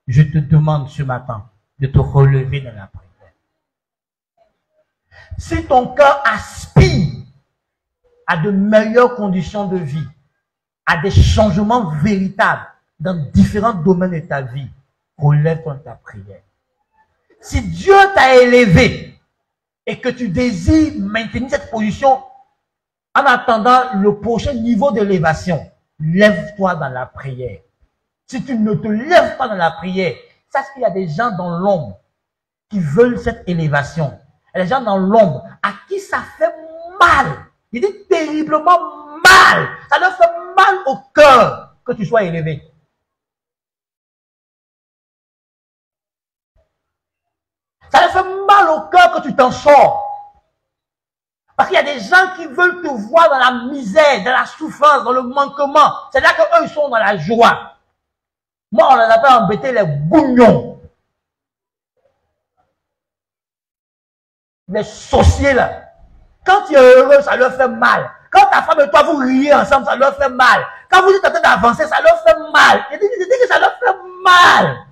je te demande ce matin de te relever dans la prière. Si ton cœur aspire à de meilleures conditions de vie, à des changements véritables dans différents domaines de ta vie, relève-toi de ta prière. Si Dieu t'a élevé et que tu désires maintenir cette position en attendant le prochain niveau d'élévation, lève-toi dans la prière. Si tu ne te lèves pas dans la prière, sache qu'il y a des gens dans l'ombre qui veulent cette élévation. Il y a des gens dans l'ombre à qui ça fait mal. Il dit terriblement mal. Ça leur fait mal au cœur que tu sois élevé. Ça leur fait mal au cœur que tu t'en sors. Parce qu'il y a des gens qui veulent te voir dans la misère, dans la souffrance, dans le manquement. C'est là qu'eux, ils sont dans la joie. Moi, on les appelle embêter les bougnons. Les sorciers, là. Quand tu es heureux, ça leur fait mal. Quand ta femme et toi, vous riez ensemble, ça leur fait mal. Quand vous êtes en train d'avancer, ça leur fait mal. Je dis que ça leur fait mal.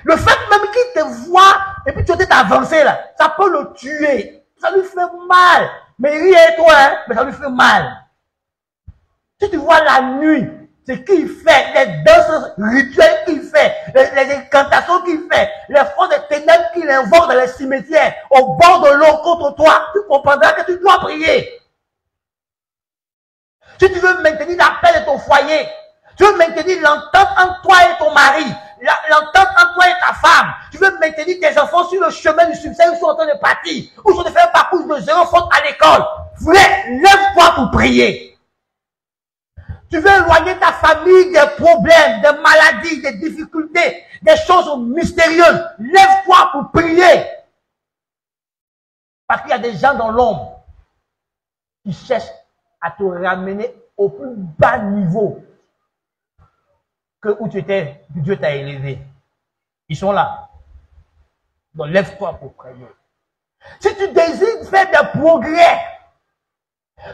Le fait même qu'il te voit et puis tu es avancé là, ça peut le tuer. Ça lui fait mal. Mais riez toi, hein, mais ça lui fait mal. Si tu vois la nuit, ce qu'il fait, les danses rituelles qu'il fait, les incantations qu'il fait, les forces de ténèbres qu'il invoque dans les cimetières, au bord de l'eau contre toi, tu comprendras que tu dois prier. Si tu veux maintenir la paix de ton foyer, tu veux maintenir l'entente entre toi et ton mari, l'entente entre toi et ta femme, tu veux maintenir tes enfants sur le chemin du succès, ils sont en train de partir, ou sont en train de faire un parcours de 0 faute à l'école. Frère, lève-toi pour prier. Tu veux éloigner ta famille des problèmes, des maladies, des difficultés, des choses mystérieuses. Lève-toi pour prier. Parce qu'il y a des gens dans l'ombre qui cherchent à te ramener au plus bas niveau que où tu étais, que Dieu t'a élevé. Ils sont là. Donc lève-toi pour prier. Si tu désires faire des progrès,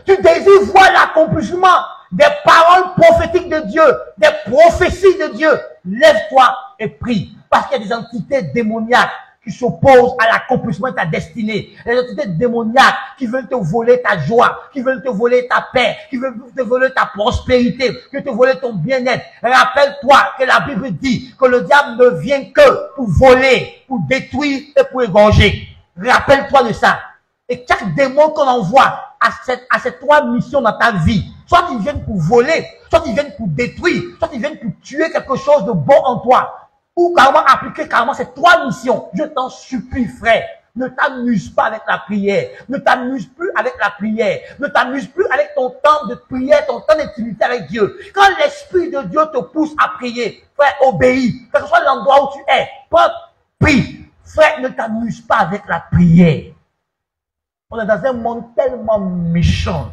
tu désires voir l'accomplissement des paroles prophétiques de Dieu, des prophéties de Dieu, lève-toi et prie. Parce qu'il y a des entités démoniaques qui s'opposent à l'accomplissement de ta destinée. Des entités démoniaques qui veulent te voler ta joie, qui veulent te voler ta paix, qui veulent te voler ta prospérité, qui veulent te voler ton bien-être. Rappelle-toi que la Bible dit que le diable ne vient que pour voler, pour détruire et pour égorger. Rappelle-toi de ça. Et chaque démon qu'on envoie à ces 3 missions dans ta vie, soit ils viennent pour voler, soit ils viennent pour détruire, soit ils viennent pour tuer quelque chose de bon en toi, ou carrément appliquer carrément ces 3 missions. Je t'en supplie, frère, ne t'amuse pas avec la prière, ne t'amuse plus avec la prière, ne t'amuse plus avec ton temps de prière, ton temps d'intimité avec Dieu. Quand l'Esprit de Dieu te pousse à prier, frère, obéis, quel que soit l'endroit où tu es, prie. Frère, ne t'amuse pas avec la prière. On est dans un monde tellement méchant.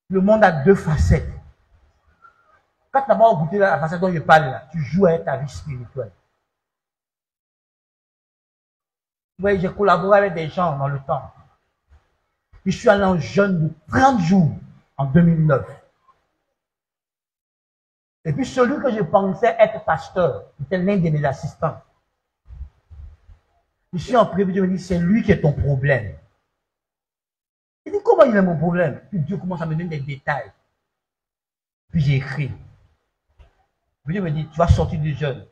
Le monde a 2 facettes. Quand tu as d'abord goûté la facette dont je parle là, tu joues avec ta vie spirituelle. Oui, j'ai collaboré avec des gens dans le temps. Je suis allé en jeûne de 30 jours en 2009. Et puis celui que je pensais être pasteur, était l'un de mes assistants. Je suis en prière, Dieu me dit, c'est lui qui est ton problème. Il dit, comment il est mon problème? Puis Dieu commence à me donner des détails. Puis j'ai écrit. Puis Dieu me dit, tu vas sortir du jeûne.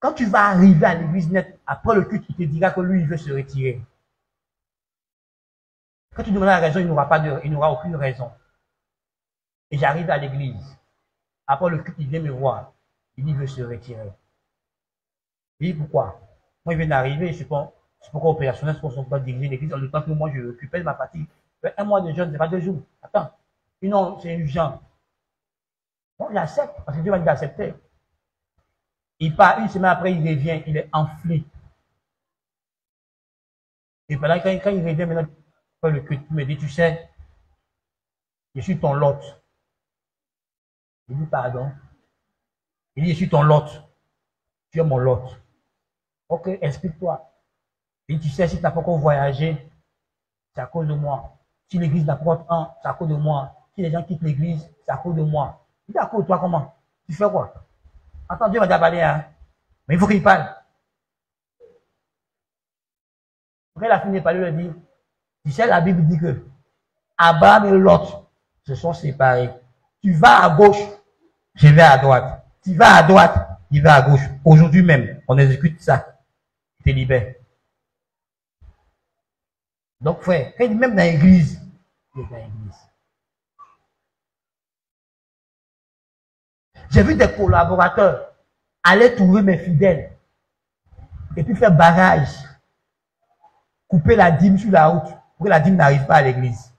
Quand tu vas arriver à l'église net, après le culte, il te dira que lui, il veut se retirer. Quand tu demandes la raison, il n'aura aucune raison. Et j'arrive à l'église. Après le culte, il vient me voir. Il dit, il veut se retirer. Je dis, pourquoi? Moi, il vient d'arriver, je suis pas opérationnel, je ne suis pas diriger l'église, en le temps que moi, je récupère ma fatigue. Un mois de jeûne, c'est pas 2 jours. Attends. Sinon, c'est urgent. Bon, j'accepte, parce que Dieu m'a dit d'accepter. Il part, une semaine après, il revient, il est enflé. Et pendant quand il revient, maintenant, le culte, il me dit, tu sais, je suis ton lot. Il dit, pardon. Il dit, je suis ton lot. Tu es mon lot. Ok, explique-toi. Il dit, tu sais, si tu n'as pas encore voyagé, c'est à cause de moi. Si l'église n'apporte un, c'est à cause de moi. Si les gens quittent l'église, c'est à cause de moi. Il dit, à cause de toi, comment? Tu fais quoi? Attends, Dieu va t'abaler, hein. Mais il faut qu'il parle. Après, la fin n'est pas lui, il dit, tu sais, la Bible dit que Abraham et Lot se sont séparés. Tu vas à gauche, je vais à droite. Tu vas à droite, il va à gauche. Aujourd'hui même, on exécute ça. Tu te libères. Donc, frère, quand il est même dans l'église, il est dans l'église. J'ai vu des collaborateurs aller trouver mes fidèles et puis faire barrage, couper la dîme sur la route pour que la dîme n'arrive pas à l'église.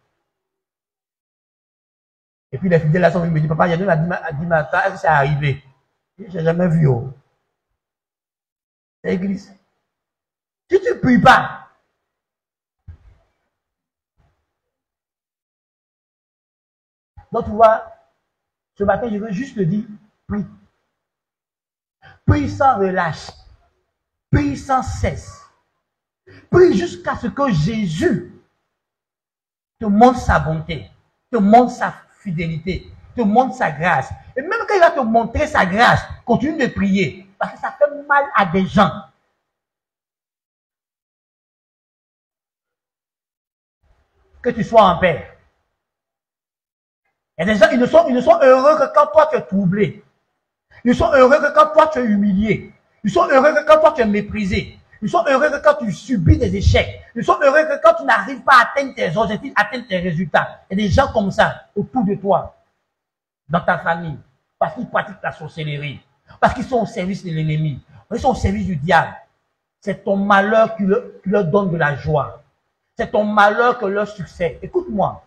Et puis les fidèles là sont venus me dire, papa, il y a donné la dîme à temps, est-ce que c'est arrivé? Je n'ai jamais vu. Oh. C'est l'église. Si tu ne pries pas, donc tu vois, ce matin, je veux juste te dire, prie. Prie sans relâche. Prie sans cesse. Prie jusqu'à ce que Jésus te montre sa bonté, te montre sa fidélité, te montre sa grâce. Et même quand il va te montrer sa grâce, continue de prier. Parce que ça fait mal à des gens. Que tu sois en paix. Il y a des gens, ils ne sont heureux que quand toi tu es troublé. Ils sont heureux que quand toi tu es humilié. Ils sont heureux que quand toi tu es méprisé. Ils sont heureux que quand tu subis des échecs. Ils sont heureux que quand tu n'arrives pas à atteindre tes objectifs, à atteindre tes résultats. Il y a des gens comme ça autour de toi, dans ta famille, parce qu'ils pratiquent la sorcellerie, parce qu'ils sont au service de l'ennemi, ils sont au service du diable. C'est ton malheur qui leur donne de la joie. C'est ton malheur que leur succès. Écoute-moi,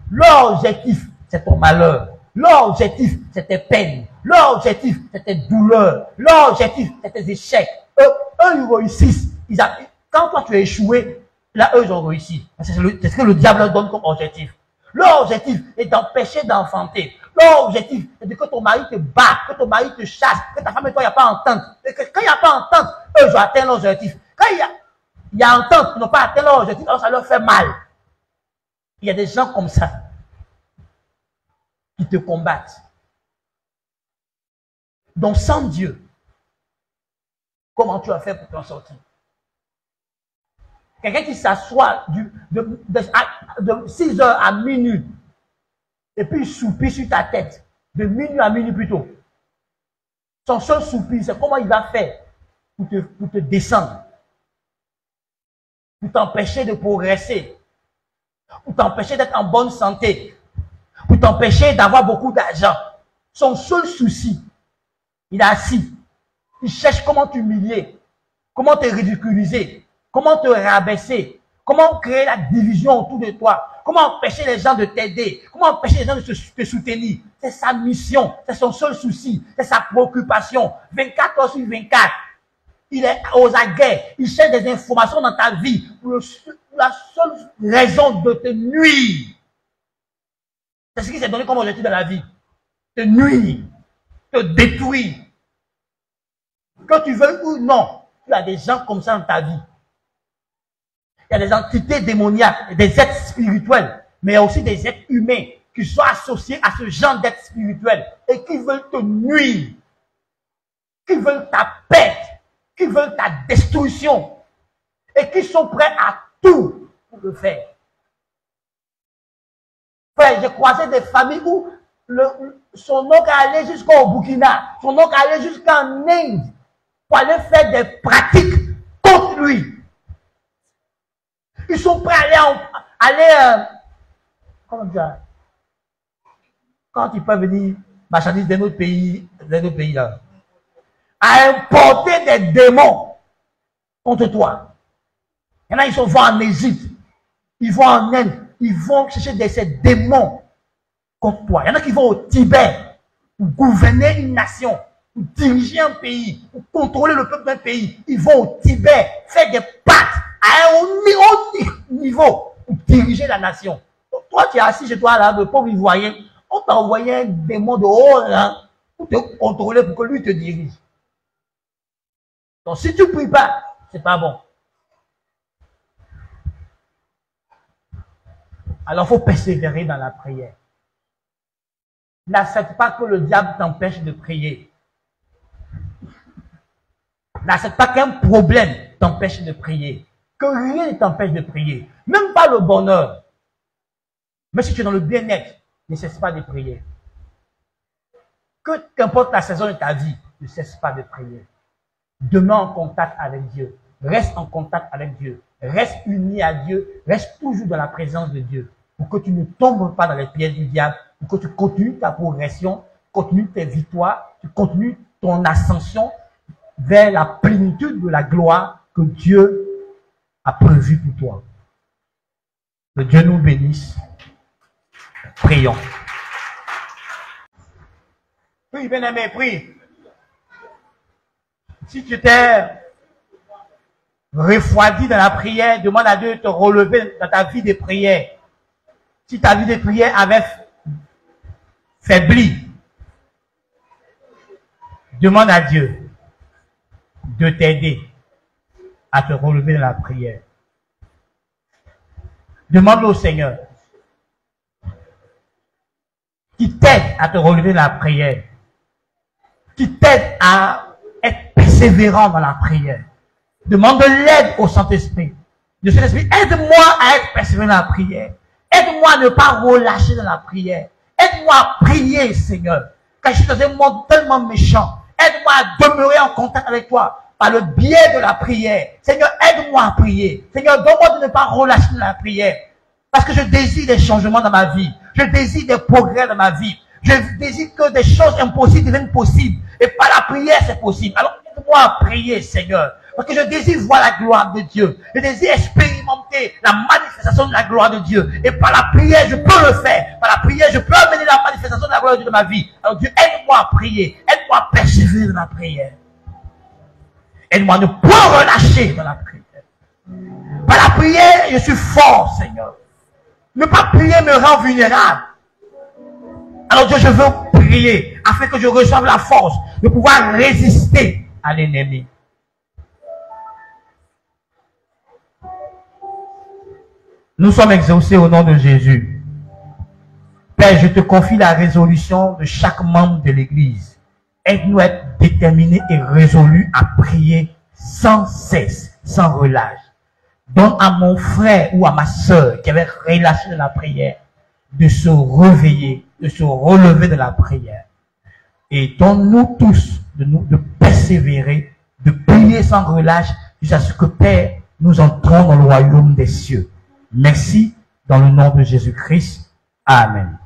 leur objectif, c'est ton malheur. Leur objectif, c'est tes peines. Leur objectif, c'est tes douleurs. Leur objectif, c'est tes échecs. Eux, ils réussissent. Quand toi, tu as échoué, là, eux, ils ont réussi. C'est ce que le diable leur donne comme objectif. Leur objectif est d'empêcher d'enfanter. Leur objectif est de que ton mari te batte, que ton mari te chasse, que ta femme et toi, il n'y a pas entente. Et que quand il n'y a pas entente, eux, ils ont atteint leur objectif. Quand il y a entente, ils n'ont pas atteint leur objectif, alors ça leur fait mal. Il y a des gens comme ça qui te combattent. Donc, sans Dieu, comment tu as fait pour t'en sortir? Quelqu'un qui s'assoit de 6 heures à minuit et puis il soupire sur ta tête, de minuit à minuit plutôt. Son seul soupir, c'est comment il va faire pour te descendre, pour t'empêcher de progresser, pour t'empêcher d'être en bonne santé, pour t'empêcher d'avoir beaucoup d'argent. Son seul souci, il est assis. Il cherche comment t'humilier, comment te ridiculiser, comment te rabaisser, comment créer la division autour de toi, comment empêcher les gens de t'aider, comment empêcher les gens de te soutenir. C'est sa mission, c'est son seul souci, c'est sa préoccupation. 24 heures sur 24, il est aux aguets, il cherche des informations dans ta vie pour la seule raison de te nuire. C'est ce qui s'est donné comme objectif dans la vie. Te nuire, te détruire. Que tu veux ou non, tu as des gens comme ça dans ta vie. Il y a des entités démoniaques, des êtres spirituels, mais il y a aussi des êtres humains qui sont associés à ce genre d'êtres spirituels et qui veulent te nuire, qui veulent ta perte, qui veulent ta destruction et qui sont prêts à tout pour le faire. Frère, j'ai croisé des familles où son oncle allait jusqu'au Burkina, son oncle allait jusqu'en Inde pour aller faire des pratiques contre lui. Ils sont prêts à aller comment dire, quand ils peuvent venir marchandiser d'un autre pays là, à importer des démons contre toi. Il y en a, ils vont en Égypte, ils vont en Inde, ils vont chercher ces démons contre toi. Il y en a qui vont au Tibet pour gouverner une nation, pour diriger un pays, pour contrôler le peuple d'un pays. Ils vont au Tibet faire des pactes à un haut niveau pour diriger la nation. Toi, tu es assis chez toi là, le pauvre ivoirien, on t'a envoyé un démon de haut là pour te contrôler, pour que lui te dirige. Donc si tu ne pries pas, c'est pas bon. Alors il faut persévérer dans la prière. N'accepte pas que le diable t'empêche de prier. N'accepte pas qu'un problème t'empêche de prier. Que rien ne t'empêche de prier. Même pas le bonheur. Mais si tu es dans le bien-être, ne cesse pas de prier. Qu'importe la saison de ta vie, ne cesse pas de prier. Demeure en contact avec Dieu. Reste en contact avec Dieu. Reste uni à Dieu. Reste toujours dans la présence de Dieu. Pour que tu ne tombes pas dans les pièges du diable. Pour que tu continues ta progression, continues tes victoires, tu continues ton ascension vers la plénitude de la gloire que Dieu a prévue pour toi. Que Dieu nous bénisse. Prions. Prie, bien-aimé, prie. Si tu t'es refroidi dans la prière, demande à Dieu de te relever dans ta vie de prière. Si ta vie de prière avait faibli, demande à Dieu de t'aider à te relever dans la prière. Demande au Seigneur qui t'aide à te relever dans la prière, qui t'aide à être persévérant dans la prière. Demande de l'aide au Saint-Esprit. Le Saint-Esprit, aide-moi à être persévérant dans la prière. Aide-moi à ne pas relâcher dans la prière. Aide-moi à prier, Seigneur. Car je suis dans un monde tellement méchant. Aide-moi à demeurer en contact avec toi par le biais de la prière. Seigneur, aide-moi à prier. Seigneur, donne-moi de ne pas relâcher dans la prière. Parce que je désire des changements dans ma vie. Je désire des progrès dans ma vie. Je désire que des choses impossibles deviennent possibles. Et par la prière, c'est possible. Alors, aide-moi à prier, Seigneur. Parce que je désire voir la gloire de Dieu. Je désire expérimenter la manifestation de la gloire de Dieu. Et par la prière, je peux le faire. Par la prière, je peux amener la manifestation de la gloire de Dieu dans ma vie. Alors Dieu, aide-moi à prier. Aide-moi à persévérer dans la prière. Aide-moi à ne pas relâcher dans la prière. Par la prière, je suis fort, Seigneur. Ne pas prier me rend vulnérable. Alors Dieu, je veux prier afin que je reçoive la force de pouvoir résister à l'ennemi. Nous sommes exaucés au nom de Jésus. Père, je te confie la résolution de chaque membre de l'Église. Aide-nous à être déterminés et résolus à prier sans cesse, sans relâche. Donne à mon frère ou à ma sœur qui avait relâché de la prière de se réveiller, de se relever de la prière. Et donne-nous tous de persévérer, de prier sans relâche jusqu'à ce que, Père, nous entrons dans le royaume des cieux. Merci dans le nom de Jésus-Christ. Amen.